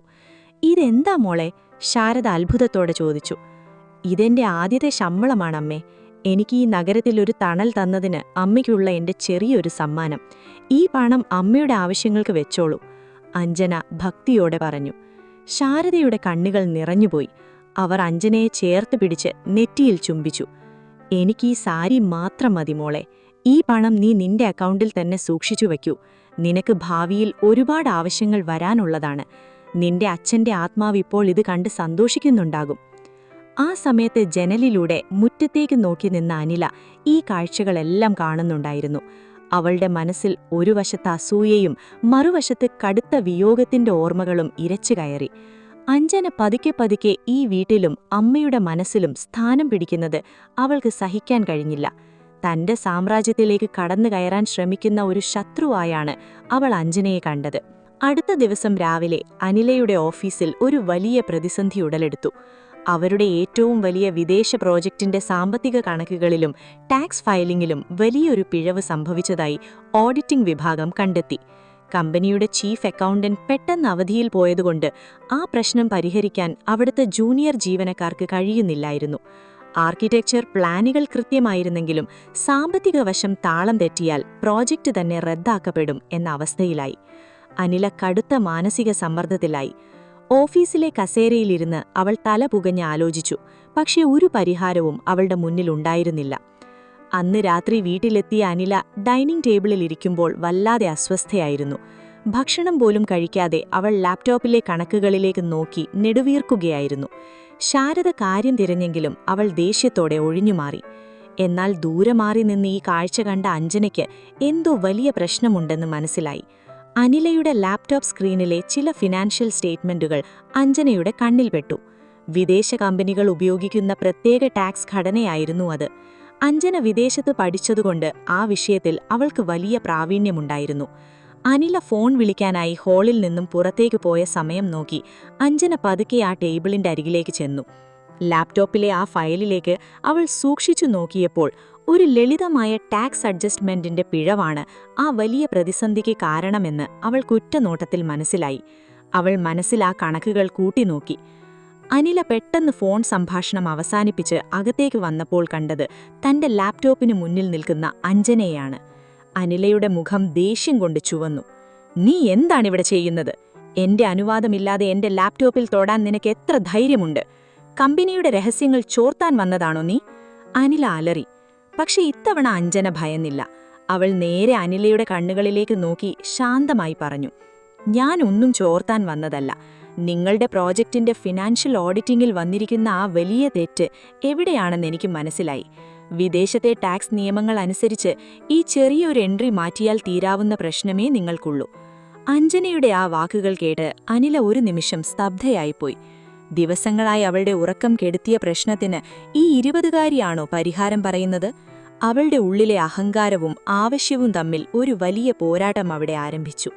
"ഇതെന്താ മോളെ?" ശാരദ അത്ഭുതത്തോടെ ചോദിച്ചു. "ഇതെന്റെ ആദ്യത്തെ ശമ്പളമാണമ്മേ. എനിക്ക് ഈ നഗരത്തിൽ ഒരു തണൽ തന്നതിന് അമ്മയ്ക്കുള്ള എന്റെ ചെറിയൊരു സമ്മാനം. ഈ പണം അമ്മയുടെ ആവശ്യങ്ങൾക്ക് വെച്ചോളൂ," അഞ്ജന ഭക്തിയോടെ പറഞ്ഞു. ശാരദയുടെ കണ്ണുകൾ നിറഞ്ഞുപോയി. അവർ അഞ്ജനയെ ചേർത്ത് പിടിച്ച് നെറ്റിയിൽ ചുംബിച്ചു. "എനിക്കീ സാരി മാത്രം മതി മോളെ. ഈ പണം നീ നിന്റെ അക്കൗണ്ടിൽ തന്നെ സൂക്ഷിച്ചു വയ്ക്കൂ. നിനക്ക് ഭാവിയിൽ ഒരുപാട് ആവശ്യങ്ങൾ വരാനുള്ളതാണ്. നിന്റെ അച്ഛന്റെ ആത്മാവ് ഇപ്പോൾ ഇത് കണ്ട് സന്തോഷിക്കുന്നുണ്ടാകും." ആ സമയത്ത് ജനലിലൂടെ മുറ്റത്തേക്ക് നോക്കി നിന്ന അനില ഈ കാഴ്ചകളെല്ലാം കാണുന്നുണ്ടായിരുന്നു. അവളുടെ മനസ്സിൽ ഒരു വശത്ത് അസൂയയും മറുവശത്ത് കടുത്ത വിയോഗത്തിന്റെ ഓർമ്മകളും ഇരച്ചുകയറി. അഞ്ജന പതുക്കെ പതുക്കെ ഈ വീട്ടിലും അമ്മയുടെ മനസ്സിലും സ്ഥാനം പിടിക്കുന്നത് അവൾക്ക് സഹിക്കാൻ കഴിഞ്ഞില്ല. തന്റെ സാമ്രാജ്യത്തിലേക്ക് കടന്നു കയറാൻ ശ്രമിക്കുന്ന ഒരു ശത്രുവായാണ് അവൾ അഞ്ജനയെ കണ്ടത്. അടുത്ത ദിവസം രാവിലെ അനിലയുടെ ഓഫീസിൽ ഒരു വലിയ പ്രതിസന്ധി ഉടലെടുത്തു. അവരുടെ ഏറ്റവും വലിയ വിദേശ പ്രോജക്റ്റിന്റെ സാമ്പത്തിക കണക്കുകളിലും ടാക്സ് ഫയലിംഗിലും വലിയൊരു പിഴവ് സംഭവിച്ചതായി ഓഡിറ്റിംഗ് വിഭാഗം കണ്ടെത്തി. കമ്പനിയുടെ ചീഫ് അക്കൗണ്ടന്റ് പെട്ടെന്ന് അവധിയിൽ പോയതുകൊണ്ട് ആ പ്രശ്നം പരിഹരിക്കാൻ അവിടുത്തെ ജൂനിയർ ജീവനക്കാർക്ക് കഴിയുന്നില്ലായിരുന്നു. ആർക്കിടെക്ചർ പ്ലാനുകൾ കൃത്യമായിരുന്നെങ്കിലും സാമ്പത്തിക വശം താളം തെറ്റിയാൽ പ്രോജക്റ്റ് തന്നെ റദ്ദാക്കപ്പെടും എന്ന അവസ്ഥയിലായി. അനില കടുത്ത മാനസിക സമ്മർദ്ദത്തിലായി. ഓഫീസിലെ കസേരയിലിരുന്ന് അവൾ തല പുകഞ്ഞ് ആലോചിച്ചു. പക്ഷെ ഒരു പരിഹാരവും അവളുടെ മുന്നിലുണ്ടായിരുന്നില്ല. അന്ന് രാത്രി വീട്ടിലെത്തിയ അനില ഡൈനിങ് ടേബിളിൽ ഇരിക്കുമ്പോൾ വല്ലാതെ അസ്വസ്ഥയായിരുന്നു. ഭക്ഷണം പോലും കഴിക്കാതെ അവൾ ലാപ്ടോപ്പിലെ കണക്കുകളിലേക്ക് നോക്കി നെടുവീർക്കുകയായിരുന്നു. ശാരദ കാര്യം തിരഞ്ഞെങ്കിലും അവൾ ദേഷ്യത്തോടെ ഒഴിഞ്ഞുമാറി. എന്നാൽ ദൂരെ മാറി നിന്ന് ഈ കാഴ്ച കണ്ട അഞ്ജനയ്ക്ക് എന്തോ വലിയ പ്രശ്നമുണ്ടെന്ന് മനസ്സിലായി. അനിലയുടെ ലാപ്ടോപ്പ് സ്ക്രീനിലെ ചില ഫിനാൻഷ്യൽ സ്റ്റേറ്റ്മെന്റുകൾ അഞ്ജനയുടെ കണ്ണിൽപ്പെട്ടു. വിദേശ കമ്പനികൾ ഉപയോഗിക്കുന്ന പ്രത്യേക ടാക്സ് ഘടനയായിരുന്നു അത്. അഞ്ജന വിദേശത്ത് പഠിച്ചതുകൊണ്ട് ആ വിഷയത്തിൽ അവൾക്ക് വലിയ പ്രാവീണ്യമുണ്ടായിരുന്നു. അനില ഫോൺ വിളിക്കാനായി ഹാളിൽ നിന്നും പുറത്തേക്ക് പോയ സമയം നോക്കി അഞ്ജന പതുക്കെ ആ ടേബിളിന്റെ അരികിലേക്ക് ചെന്നു. ലാപ്ടോപ്പിലെ ആ ഫയലിലേക്ക് അവൾ സൂക്ഷിച്ചു നോക്കിയപ്പോൾ ഒരു ലളിതമായ ടാക്സ് അഡ്ജസ്റ്റ്മെന്റിന്റെ പിഴവാണ് ആ വലിയ പ്രതിസന്ധിക്ക് കാരണമെന്ന് അവൾ കുറ്റനോട്ടത്തിൽ മനസ്സിലായി. അവൾ മനസ്സിൽ ആ കണക്കുകൾ കൂട്ടിനോക്കി. അനില പെട്ടെന്ന് ഫോൺ സംഭാഷണം അവസാനിപ്പിച്ച് അകത്തേക്ക് വന്നപ്പോൾ കണ്ടത് തന്റെ ലാപ്ടോപ്പിന് മുന്നിൽ നിൽക്കുന്ന അഞ്ജനയെയാണ്. അനിലയുടെ മുഖം ദേഷ്യം കൊണ്ട് ചുവന്നു. "നീ എന്താണിവിടെ ചെയ്യുന്നത്? എന്റെ അനുവാദമില്ലാതെ എന്റെ ലാപ്ടോപ്പിൽ തൊടാൻ നിനക്ക് എത്ര ധൈര്യമുണ്ട്? കമ്പനിയുടെ രഹസ്യങ്ങൾ ചോർത്താൻ വന്നതാണോ നീ?" അനില അലറി. പക്ഷെ ഇത്തവണ അഞ്ജന ഭയന്നില്ല. അവൾ നേരെ അനിലയുടെ കണ്ണുകളിലേക്ക് നോക്കി ശാന്തമായി പറഞ്ഞു, "ഞാൻ ഒന്നും ചോർത്താൻ വന്നതല്ല. നിങ്ങളുടെ പ്രോജക്റ്റിന്റെ ഫിനാൻഷ്യൽ ഓഡിറ്റിംഗിൽ വന്നിരിക്കുന്ന ആ വലിയ തെറ്റ് എവിടെയാണെന്ന് എനിക്ക് മനസ്സിലായി. വിദേശത്തെ ടാക്സ് നിയമങ്ങൾ അനുസരിച്ച് ഈ ചെറിയൊരു എൻട്രി മാറ്റിയാൽ തീരാവുന്ന പ്രശ്നമേ നിങ്ങൾക്കുള്ളൂ." അഞ്ജനയുടെ ആ വാക്കുകൾ കേട്ട് അനില ഒരു നിമിഷം സ്തബ്ധയായിപ്പോയി. ദിവസങ്ങളായി അവളുടെ ഉറക്കം കെടുത്തിയ പ്രശ്നത്തിന് ഈ 20കാരിയാണോ പരിഹാരം പറയുന്നത്? അവളുടെ ഉള്ളിലെ അഹങ്കാരവും ആവശ്യവും തമ്മിൽ ഒരു വലിയ പോരാട്ടം അവിടെ ആരംഭിച്ചു.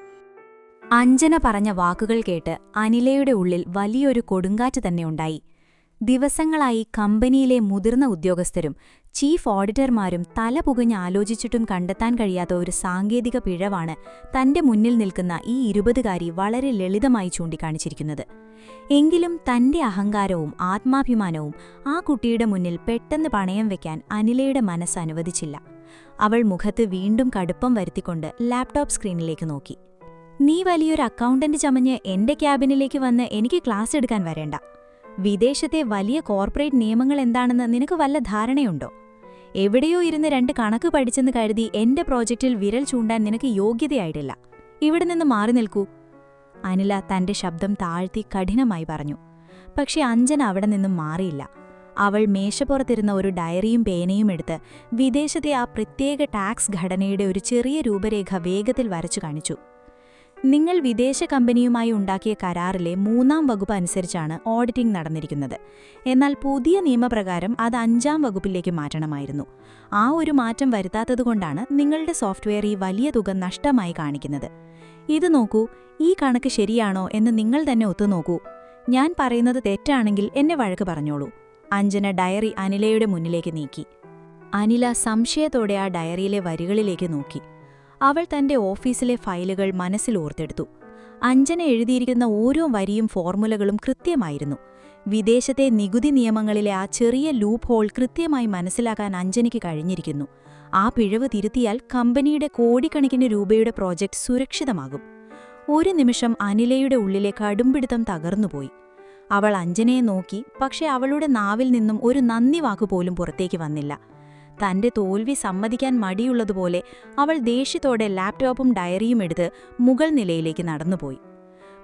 അഞ്ജന പറഞ്ഞ വാക്കുകൾ കേട്ട് അനിലയുടെ ഉള്ളിൽ വലിയൊരു കൊടുങ്കാറ്റ് തന്നെ ഉണ്ടായി. ദിവസങ്ങളായി കമ്പനിയിലെ മുതിർന്ന ഉദ്യോഗസ്ഥരും ചീഫ് ഓഡിറ്റർമാരും തല പുകഞ്ഞ് ആലോചിച്ചിട്ടും കണ്ടെത്താൻ കഴിയാത്ത ഒരു സാങ്കേതിക പിഴവാണ് തന്റെ മുന്നിൽ നിൽക്കുന്ന ഈ 20കാരി വളരെ ലളിതമായി ചൂണ്ടിക്കാണിച്ചിരിക്കുന്നത്. എങ്കിലും തന്റെ അഹങ്കാരവും ആത്മാഭിമാനവും ആ കുട്ടിയുടെ മുന്നിൽ പെട്ടെന്ന് പണയം വെക്കാൻ അനിലയുടെ മനസ്സ് അനുവദിച്ചില്ല. അവൾ മുഖത്ത് വീണ്ടും കടുപ്പം വരുത്തിക്കൊണ്ട് ലാപ്ടോപ്പ് സ്ക്രീനിലേക്ക് നോക്കി.
നീ വലിയൊരു അക്കൗണ്ടന്റ് ചമഞ്ഞ് എന്റെ ക്യാബിനിലേക്ക് വന്ന് എനിക്ക് ക്ലാസ് എടുക്കാൻ വരേണ്ട. വിദേശത്തെ വലിയ കോർപ്പറേറ്റ് നിയമങ്ങൾ എന്താണെന്ന് നിനക്ക് വല്ല ധാരണയുണ്ടോ? എവിടെയോ ഇരുന്ന് 2 കണക്ക് പഠിച്ചെന്ന് കരുതി എന്റെ പ്രോജക്റ്റിൽ വിരൽ ചൂണ്ടാൻ നിനക്ക് യോഗ്യതയായിട്ടില്ല. ഇവിടെ നിന്ന് മാറി നിൽക്കൂ. അനില തന്റെ ശബ്ദം താഴ്ത്തി കഠിനമായി പറഞ്ഞു. പക്ഷെ അഞ്ജന അവിടെ നിന്നും മാറിയില്ല. അവൾ മേശപ്പുറത്തിരുന്ന ഒരു ഡയറിയും പേനയും എടുത്ത് വിദേശത്തെ ആ പ്രത്യേക ടാക്സ് ഘടനയുടെ ഒരു ചെറിയ രൂപരേഖ വേഗത്തിൽ വരച്ചു കാണിച്ചു. നിങ്ങൾ വിദേശ കമ്പനിയുമായി ഉണ്ടാക്കിയ കരാറിലെ 3-ാം വകുപ്പ് അനുസരിച്ചാണ് ഓഡിറ്റിംഗ് നടന്നിരിക്കുന്നത്. എന്നാൽ പുതിയ നിയമപ്രകാരം അത് 5-ാം വകുപ്പിലേക്ക് മാറ്റണമായിരുന്നു. ആ ഒരു മാറ്റം വരുത്താത്തതുകൊണ്ടാണ് നിങ്ങളുടെ സോഫ്റ്റ്വെയർ ഈ വലിയ തുക നഷ്ടമായി കാണിക്കുന്നത്. ഇത് നോക്കൂ, ഈ കണക്ക് ശരിയാണോ എന്ന് നിങ്ങൾ തന്നെ ഒത്തുനോക്കൂ. ഞാൻ പറയുന്നത് തെറ്റാണെങ്കിൽ എന്നെ വഴക്ക് പറഞ്ഞോളൂ. അഞ്ജന ഡയറി അനിലയുടെ മുന്നിലേക്ക് നീക്കി. അനില സംശയത്തോടെ ആ ഡയറിയിലെ വരികളിലേക്ക് നോക്കി. അവൾ തന്റെ ഓഫീസിലെ ഫയലുകൾ മനസ്സിൽ ഓർത്തെടുത്തു. അഞ്ജന എഴുതിയിരിക്കുന്ന ഓരോ വരിയും ഫോർമുലകളും കൃത്യമായിരുന്നു. വിദേശത്തെ നികുതി നിയമങ്ങളിലെ ആ ചെറിയ ലൂപ്പ് ഹോൾ കൃത്യമായി മനസ്സിലാക്കാൻ അഞ്ജനയ്ക്ക് കഴിഞ്ഞിരിക്കുന്നു. ആ പിഴവ് തിരുത്തിയാൽ കമ്പനിയുടെ കോടിക്കണക്കിന് രൂപയുടെ പ്രോജക്റ്റ് സുരക്ഷിതമാകും. ഒരു നിമിഷം അനിലയുടെ ഉള്ളിലെ കടുംപിടുത്തം തകർന്നുപോയി. അവൾ അഞ്ജനയെ നോക്കി. പക്ഷെ അവളുടെ നാവിൽ നിന്നും ഒരു നന്ദി വാക്കുപോലും പുറത്തേക്ക് വന്നില്ല. തന്റെ തോൽവി സമ്മതിക്കാൻ മടിയുള്ളതുപോലെ അവൾ ദേഷ്യത്തോടെ ലാപ്ടോപ്പും ഡയറിയും എടുത്ത് മുകൾ നിലയിലേക്ക് നടന്നുപോയി.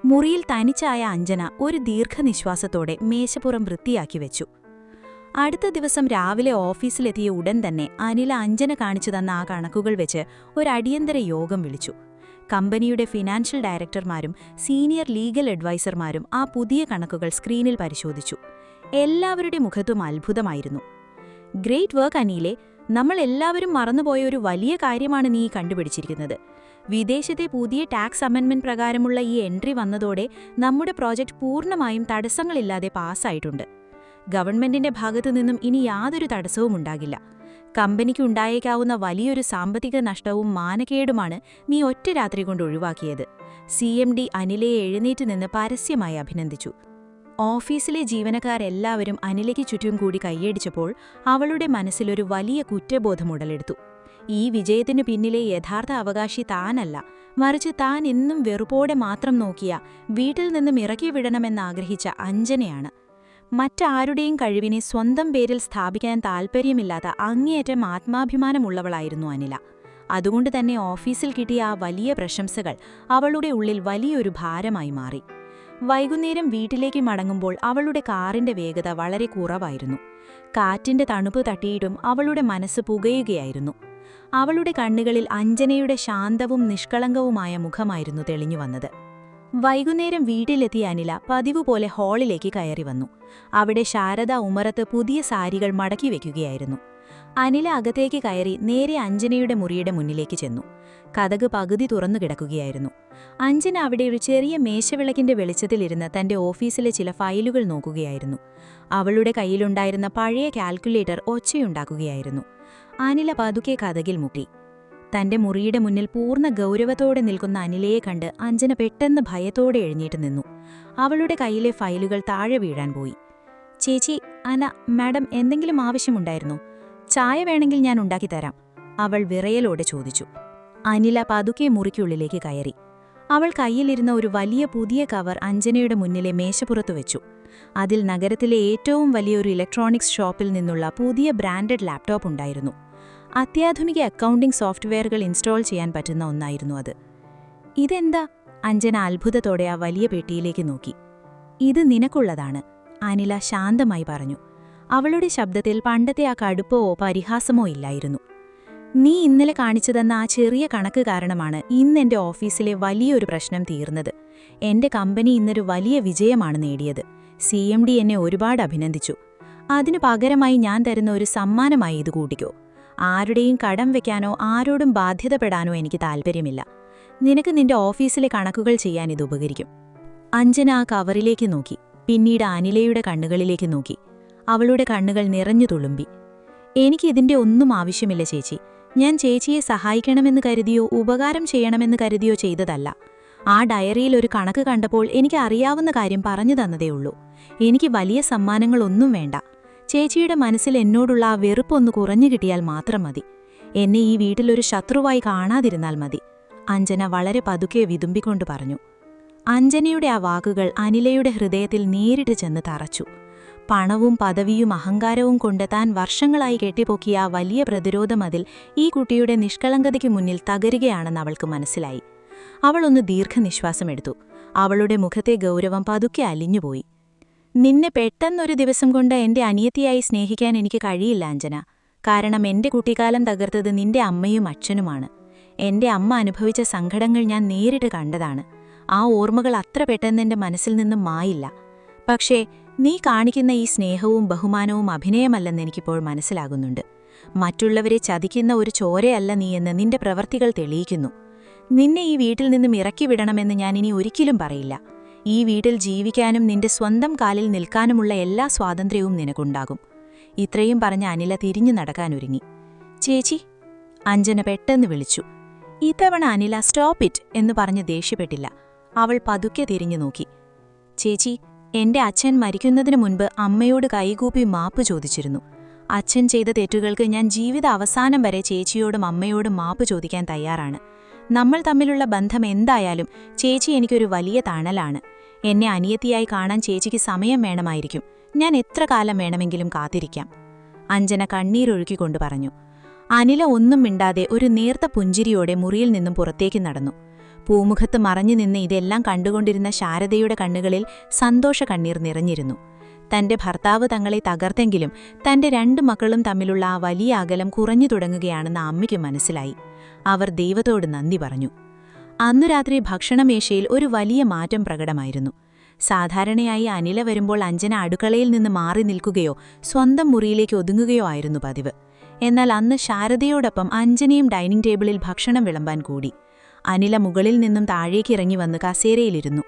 മുറിയിൽ തനിച്ചായ അഞ്ജന ഒരു ദീർഘനിശ്വാസത്തോടെ മേശപ്പുറം വൃത്തിയാക്കി വെച്ചു. അടുത്ത ദിവസം രാവിലെ ഓഫീസിലെത്തിയ ഉടൻ തന്നെ അനില അഞ്ജന കാണിച്ചു തന്ന ആ കണക്കുകൾ വെച്ച് ഒരു അടിയന്തര യോഗം വിളിച്ചു. കമ്പനിയുടെ ഫിനാൻഷ്യൽ ഡയറക്ടർമാരും സീനിയർ ലീഗൽ അഡ്വൈസർമാരും ആ പുതിയ കണക്കുകൾ സ്ക്രീനിൽ പരിശോധിച്ചു. എല്ലാവരുടെ മുഖത്തും അത്ഭുതമായിരുന്നു. ഗ്രേറ്റ് വർക്ക് അനിലെ, നമ്മൾ എല്ലാവരും മറന്നുപോയ ഒരു വലിയ കാര്യമാണ് നീ കണ്ടുപിടിച്ചിരിക്കുന്നത്. വിദേശത്തെ പുതിയ ടാക്സ് അമെൻമെന്റ് പ്രകാരമുള്ള ഈ എൻട്രി വന്നതോടെ നമ്മുടെ പ്രോജക്റ്റ് പൂർണ്ണമായും തടസ്സങ്ങളില്ലാതെ പാസ്സായിട്ടുണ്ട്. ഗവൺമെന്റിന്റെ ഭാഗത്തു നിന്നും ഇനി യാതൊരു തടസ്സവും ഉണ്ടാകില്ല. കമ്പനിക്ക് ഉണ്ടായേക്കാവുന്ന വലിയൊരു സാമ്പത്തിക നഷ്ടവും മാനക്കേടുമാണ് നീ ഒറ്റ രാത്രി കൊണ്ട് ഒഴിവാക്കിയത്. CMD അനിലയെ എഴുന്നേറ്റ് നിന്ന് പരസ്യമായി അഭിനന്ദിച്ചു. ഓഫീസിലെ ജീവനക്കാരെല്ലാവരും അനിലയ്ക്ക് ചുറ്റും കൂടി കൈയടിച്ചപ്പോൾ അവളുടെ മനസ്സിലൊരു വലിയ കുറ്റബോധം ഉടലെടുത്തു. ഈ വിജയത്തിനു പിന്നിലെ യഥാർത്ഥ അവകാശി താനല്ല, മറിച്ച് താൻ എന്നും വെറുപ്പോടെ മാത്രം നോക്കിയ, വീട്ടിൽ നിന്നും ഇറക്കി വിടണമെന്നാഗ്രഹിച്ച അഞ്ജനയാണ്. മറ്റാരുടെയും കഴിവിനെ സ്വന്തം പേരിൽ സ്ഥാപിക്കാൻ താൽപ്പര്യമില്ലാത്ത അങ്ങേയറ്റം ആത്മാഭിമാനമുള്ളവളായിരുന്നു അനില. അതുകൊണ്ട് തന്നെ ഓഫീസിൽ കിട്ടിയ ആ വലിയ പ്രശംസകൾ അവളുടെ ഉള്ളിൽ വലിയൊരു ഭാരമായി മാറി. വൈകുന്നേരം വീട്ടിലേക്ക് മടങ്ങുമ്പോൾ അവളുടെ കാറിന്റെ വേഗത വളരെ കുറവായിരുന്നു. കാറ്റിന്റെ തണുപ്പ് തട്ടിയിട്ടും അവളുടെ മനസ്സ് പുകയുകയായിരുന്നു. അവളുടെ കണ്ണുകളിൽ അഞ്ജനയുടെ ശാന്തവും നിഷ്കളങ്കവുമായ മുഖമായിരുന്നു തെളിഞ്ഞു വന്നത്. വൈകുന്നേരം വീട്ടിലെത്തിയ അനില പതിവ് പോലെ ഹാളിലേക്ക് കയറി വന്നു. അവിടെ ശാരദ ഉമ്മറത്ത് പുതിയ സാരികൾ മടക്കി വെക്കുകയായിരുന്നു. അനില അകത്തേക്ക് കയറി നേരെ അഞ്ജനയുടെ മുറിയുടെ മുന്നിലേക്ക് ചെന്നു. കതക് പകുതി തുറന്നു കിടക്കുകയായിരുന്നു. അഞ്ജന അവിടെ ഒരു ചെറിയ മേശവിളക്കിന്റെ വെളിച്ചത്തിലിരുന്ന് തന്റെ ഓഫീസിലെ ചില ഫയലുകൾ നോക്കുകയായിരുന്നു. അവളുടെ കയ്യിലുണ്ടായിരുന്ന പഴയ കാൽക്കുലേറ്റർ ഒച്ചയുണ്ടാക്കുകയായിരുന്നു. അനില പതുക്കെ കതകിൽ മുട്ടി. തന്റെ മുറിയുടെ മുന്നിൽ പൂർണ്ണ ഗൗരവത്തോടെ നിൽക്കുന്ന അനിലയെ കണ്ട് അഞ്ജന പെട്ടെന്ന് ഭയത്തോടെ എഴുന്നേറ്റ് നിന്നു. അവളുടെ കയ്യിലെ ഫയലുകൾ താഴെ വീഴാൻ പോയി. ചേച്ചി, മാഡം, എന്തെങ്കിലും ആവശ്യമുണ്ടായിരുന്നോ? ചായ വേണമെങ്കിൽ ഞാൻ ഉണ്ടാക്കിത്തരാം, അവൾ വിറയലോടെ ചോദിച്ചു. അനില പതുക്കെ മുറിക്കുള്ളിലേക്ക് കയറി. അവൾ കയ്യിലിരുന്ന ഒരു വലിയ പുതിയ കവർ അഞ്ജനയുടെ മുന്നിലെ മേശപ്പുറത്തു വെച്ചു. അതിൽ നഗരത്തിലെ ഏറ്റവും വലിയൊരു ഇലക്ട്രോണിക്സ് ഷോപ്പിൽ നിന്നുള്ള പുതിയ ബ്രാൻഡഡ് ലാപ്ടോപ്പ് ഉണ്ടായിരുന്നു. അത്യാധുനിക അക്കൗണ്ടിംഗ് സോഫ്റ്റ്വെയറുകൾ ഇൻസ്റ്റാൾ ചെയ്യാൻ പറ്റുന്ന ഒന്നായിരുന്നു അത്. ഇതെന്താ? അഞ്ജന അത്ഭുതത്തോടെ ആ വലിയ പെട്ടിയിലേക്ക് നോക്കി. ഇത് നിനക്കുള്ളതാണ്, അനില ശാന്തമായി പറഞ്ഞു. അവളുടെ ശബ്ദത്തിൽ പണ്ടത്തെ ആ കടുപ്പോ പരിഹാസമോ ഇല്ലായിരുന്നു. നീ ഇന്നലെ കാണിച്ചുതന്ന ആ ചെറിയ കണക്ക് കാരണമാണ് ഇന്നെന്റെ ഓഫീസിലെ വലിയൊരു പ്രശ്നം തീർന്നത്. എന്റെ കമ്പനി ഇന്നൊരു വലിയ വിജയമാണ് നേടിയത്. CMD എന്നെ ഒരുപാട് അഭിനന്ദിച്ചു. അതിനു പകരമായി ഞാൻ തരുന്ന ഒരു സമ്മാനമായി ഇത് കൂട്ടിക്കോ. ആരുടെയും കടം വെക്കാനോ ആരോടും ബാധ്യതപ്പെടാനോ എനിക്ക് താൽപ്പര്യമില്ല. നിനക്ക് നിന്റെ ഓഫീസിലെ കണക്കുകൾ ചെയ്യാൻ ഇത് ഉപകരിക്കും. അഞ്ജന ആ കവറിലേക്ക് നോക്കി. പിന്നീട് അനിലയുടെ കണ്ണുകളിലേക്ക് നോക്കി. അവളുടെ കണ്ണുകൾ നിറഞ്ഞു തുളുമ്പി. എനിക്കിതിന്റെ ഒന്നും ആവശ്യമില്ല ചേച്ചി. ഞാൻ ചേച്ചിയെ സഹായിക്കണമെന്ന് കരുതിയോ ഉപകാരം ചെയ്യണമെന്ന് കരുതിയോ ചെയ്തതല്ല. ആ ഡയറിയിൽ ഒരു കണക്ക് കണ്ടപ്പോൾ എനിക്ക് അറിയാവുന്ന കാര്യം പറഞ്ഞു തന്നതേയുള്ളൂ. എനിക്ക് വലിയ സമ്മാനങ്ങളൊന്നും വേണ്ട. ചേച്ചിയുടെ മനസ്സിൽ എന്നോടുള്ള ആ വെറുപ്പൊന്ന് കുറഞ്ഞു കിട്ടിയാൽ മാത്രം മതി. എന്നെ ഈ വീട്ടിലൊരു ശത്രുവായി കാണാതിരുന്നാൽ മതി. അഞ്ജന വളരെ പതുക്കെ വിതുമ്പിക്കൊണ്ട് പറഞ്ഞു. അഞ്ജനയുടെ ആ വാക്കുകൾ അനിലയുടെ ഹൃദയത്തിൽ നേരിട്ട് ചെന്ന് തറച്ചു. പണവും പദവിയും അഹങ്കാരവും കൊണ്ട് താൻ വർഷങ്ങളായി കെട്ടിപ്പൊക്കിയ ആ വലിയ പ്രതിരോധമതിൽ ഈ കുട്ടിയുടെ നിഷ്കളങ്കതയ്ക്ക് മുന്നിൽ തകരുകയാണെന്ന് അവൾക്ക് മനസ്സിലായി. അവളൊന്ന് ദീർഘനിശ്വാസമെടുത്തു. അവളുടെ മുഖത്തെ ഗൗരവം പതുക്കെ അലിഞ്ഞുപോയി. നിന്നെ പെട്ടെന്നൊരു ദിവസം കൊണ്ട് എന്റെ അനിയത്തിയായി സ്നേഹിക്കാൻ എനിക്ക് കഴിയില്ല അഞ്ജന. കാരണം എന്റെ കുട്ടിക്കാലം തകർത്തത് നിന്റെ അമ്മയും അച്ഛനുമാണ്. എന്റെ അമ്മ അനുഭവിച്ച സങ്കടങ്ങൾ ഞാൻ നേരിട്ട് കണ്ടതാണ്. ആ ഓർമ്മകൾ അത്ര പെട്ടെന്നെന്റെ മനസ്സിൽ നിന്നും മായില്ല. പക്ഷേ നീ കാണിക്കുന്ന ഈ സ്നേഹവും ബഹുമാനവും അഭിനയമല്ലെന്ന് എനിക്കിപ്പോൾ മനസ്സിലാകുന്നുണ്ട്. മറ്റുള്ളവരെ ചതിക്കുന്ന ഒരു ചോരയല്ല നീയെന്ന് നിന്റെ പ്രവൃത്തികൾ തെളിയിക്കുന്നു. നിന്നെ ഈ വീട്ടിൽ നിന്നും ഇറക്കിവിടണമെന്ന് ഞാൻ ഇനി ഒരിക്കലും പറയില്ല. ഈ വീട്ടിൽ ജീവിക്കാനും നിന്റെ സ്വന്തം കാലിൽ നിൽക്കാനുമുള്ള എല്ലാ സ്വാതന്ത്ര്യവും നിനക്കുണ്ടാകും. ഇത്രയും പറഞ്ഞ അനില തിരിഞ്ഞു നടക്കാനൊരുങ്ങി. ചേച്ചി, അഞ്ജന പെട്ടെന്ന് വിളിച്ചു. ഇത്തവണ അനില സ്റ്റോപ്പ് ഇറ്റ് എന്ന് പറഞ്ഞ് ദേഷ്യപ്പെട്ടില്ല. അവൾ പതുക്കെ തിരിഞ്ഞു നോക്കി. ചേച്ചി, എന്റെ അച്ഛൻ മരിക്കുന്നതിനു മുൻപ് അമ്മയോട് കൈകൂപ്പി മാപ്പ് ചോദിച്ചിരുന്നു. അച്ഛൻ ചെയ്ത തെറ്റുകൾക്ക് ഞാൻ ജീവിത അവസാനം വരെ ചേച്ചിയോടും അമ്മയോടും മാപ്പ് ചോദിക്കാൻ തയ്യാറാണ്. നമ്മൾ തമ്മിലുള്ള ബന്ധം എന്തായാലും ചേച്ചി എനിക്കൊരു വലിയ തണലാണ്. എന്നെ അനിയത്തിയായി കാണാൻ ചേച്ചിക്ക് സമയം വേണമായിരിക്കും. ഞാൻ എത്ര കാലം വേണമെങ്കിലും കാത്തിരിക്കാം. അഞ്ജന കണ്ണീരൊഴുക്കിക്കൊണ്ട് പറഞ്ഞു. അനില ഒന്നും മിണ്ടാതെ ഒരു നേർത്ത പുഞ്ചിരിയോടെ മുറിയിൽ നിന്നും പുറത്തേക്ക് നടന്നു. പൂമുഖത്ത് മറഞ്ഞു നിന്ന് ഇതെല്ലാം കണ്ടുകൊണ്ടിരുന്ന ശാരദയുടെ കണ്ണുകളിൽ സന്തോഷ കണ്ണീർ നിറഞ്ഞിരുന്നു. തന്റെ ഭർത്താവ് തങ്ങളെ തകർത്തെങ്കിലും തന്റെ 2 മക്കളും തമ്മിലുള്ള ആ വലിയ അകലം കുറഞ്ഞു തുടങ്ങുകയാണെന്ന് അമ്മയ്ക്ക് മനസ്സിലായി. അവർ ദൈവത്തോട് നന്ദി പറഞ്ഞു. അന്നു രാത്രി ഭക്ഷണമേശയിൽ ഒരു വലിയ മാറ്റം പ്രകടമായിരുന്നു. സാധാരണയായി അനില വരുമ്പോൾ അഞ്ജന അടുക്കളയിൽ നിന്ന് മാറി നിൽക്കുകയോ സ്വന്തം മുറിയിലേക്ക് ഒതുങ്ങുകയോ ആയിരുന്നു പതിവ്. എന്നാൽ അന്ന് ശാരദയോടൊപ്പം അഞ്ജനയും ഡൈനിങ് ടേബിളിൽ ഭക്ഷണം വിളമ്പാൻ കൂടി. അനില മുകളിൽ നിന്നും താഴേക്കിറങ്ങി വന്ന് കസേരയിലിരുന്നു.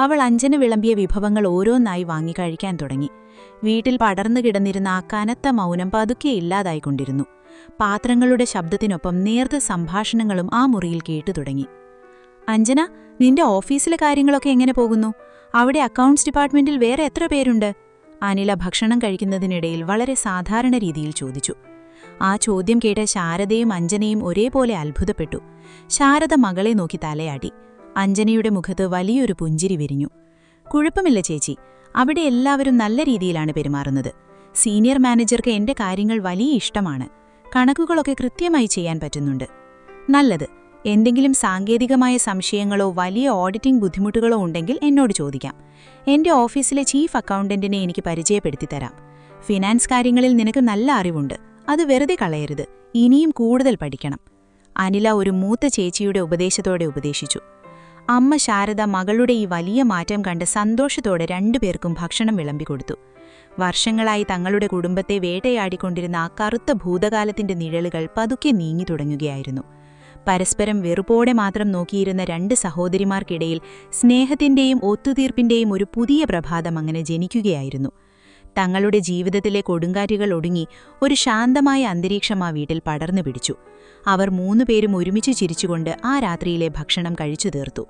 അവൾ അഞ്ജന വിളമ്പിയ വിഭവങ്ങൾ ഓരോന്നായി വാങ്ങി കഴിക്കാൻ തുടങ്ങി. വീട്ടിൽ പടർന്നു കിടന്നിരുന്ന ആ കനത്ത മൗനം പതുക്കെ ഇല്ലാതായിക്കൊണ്ടിരുന്നു. പാത്രങ്ങളുടെ ശബ്ദത്തിനൊപ്പം നേർത്ത സംഭാഷണങ്ങളും ആ മുറിയിൽ കേട്ടു തുടങ്ങി. അഞ്ജന, നിന്റെ ഓഫീസിലെ കാര്യങ്ങളൊക്കെ എങ്ങനെ പോകുന്നു? അവിടെ അക്കൗണ്ട്സ് ഡിപ്പാർട്ട്മെന്റിൽ വേറെ എത്ര പേരുണ്ട്? അനില ഭക്ഷണം കഴിക്കുന്നതിനിടയിൽ വളരെ സാധാരണ രീതിയിൽ ചോദിച്ചു. ആ ചോദ്യം കേട്ട ശാരദയും അഞ്ജനയും ഒരേപോലെ അത്ഭുതപ്പെട്ടു. ശാരദ മകളെ നോക്കി തലയാട്ടി. അഞ്ജനയുടെ മുഖത്ത് വലിയൊരു പുഞ്ചിരി വിരിഞ്ഞു. കുഴപ്പമില്ല ചേച്ചി, അവിടെ എല്ലാവരും നല്ല രീതിയിലാണ് പെരുമാറുന്നത്. സീനിയർ മാനേജർക്ക് എന്റെ കാര്യങ്ങൾ വലിയ ഇഷ്ടമാണ്. കണക്കുകളൊക്കെ കൃത്യമായി ചെയ്യാൻ പറ്റുന്നുണ്ട്. നല്ലത്. എന്തെങ്കിലും സാങ്കേതികമായ സംശയങ്ങളോ വലിയ ഓഡിറ്റിംഗ് ബുദ്ധിമുട്ടുകളോ ഉണ്ടെങ്കിൽ എന്നോട് ചോദിക്കാം. എന്റെ ഓഫീസിലെ ചീഫ് അക്കൗണ്ടന്റിനെ എനിക്ക് പരിചയപ്പെടുത്തി തരാം. ഫിനാൻസ് കാര്യങ്ങളിൽ നിനക്ക് നല്ല അറിവുണ്ട്. അത് വെറുതെ കളയരുത്. ഇനിയും കൂടുതൽ പഠിക്കണം. അനില ഒരു മൂത്ത ചേച്ചിയുടെ ഉപദേശത്തോടെ ഉപദേശിച്ചു. അമ്മ ശാരദ മകളുടെ ഈ വലിയ മാറ്റം കണ്ട് സന്തോഷത്തോടെ 2 പേർക്കും ഭക്ഷണം വിളമ്പിക്കൊടുത്തു. വർഷങ്ങളായി തങ്ങളുടെ കുടുംബത്തെ വേട്ടയാടിക്കൊണ്ടിരുന്ന ആ കറുത്ത ഭൂതകാലത്തിന്റെ നിഴലുകൾ പതുക്കെ നീങ്ങി തുടങ്ങുകയായിരുന്നു. പരസ്പരം വെറുപ്പോടെ മാത്രം നോക്കിയിരുന്ന 2 സഹോദരിമാർക്കിടയിൽ സ്നേഹത്തിന്റെയും ഒത്തുതീർപ്പിന്റെയും ഒരു പുതിയ പ്രഭാതം അങ്ങനെ ജനിക്കുകയായിരുന്നു. തങ്ങളുടെ ജീവിതത്തിലെ കൊടുങ്കാറ്റുകൾ ഒടുങ്ങി ഒരു ശാന്തമായ അന്തരീക്ഷം ആ വീട്ടിൽ പടർന്നു പിടിച്ചു. അവർ 3 പേരും ഒരുമിച്ച് ചിരിച്ചുകൊണ്ട് ആ രാത്രിയിലെ ഭക്ഷണം കഴിച്ചു തീർത്തു.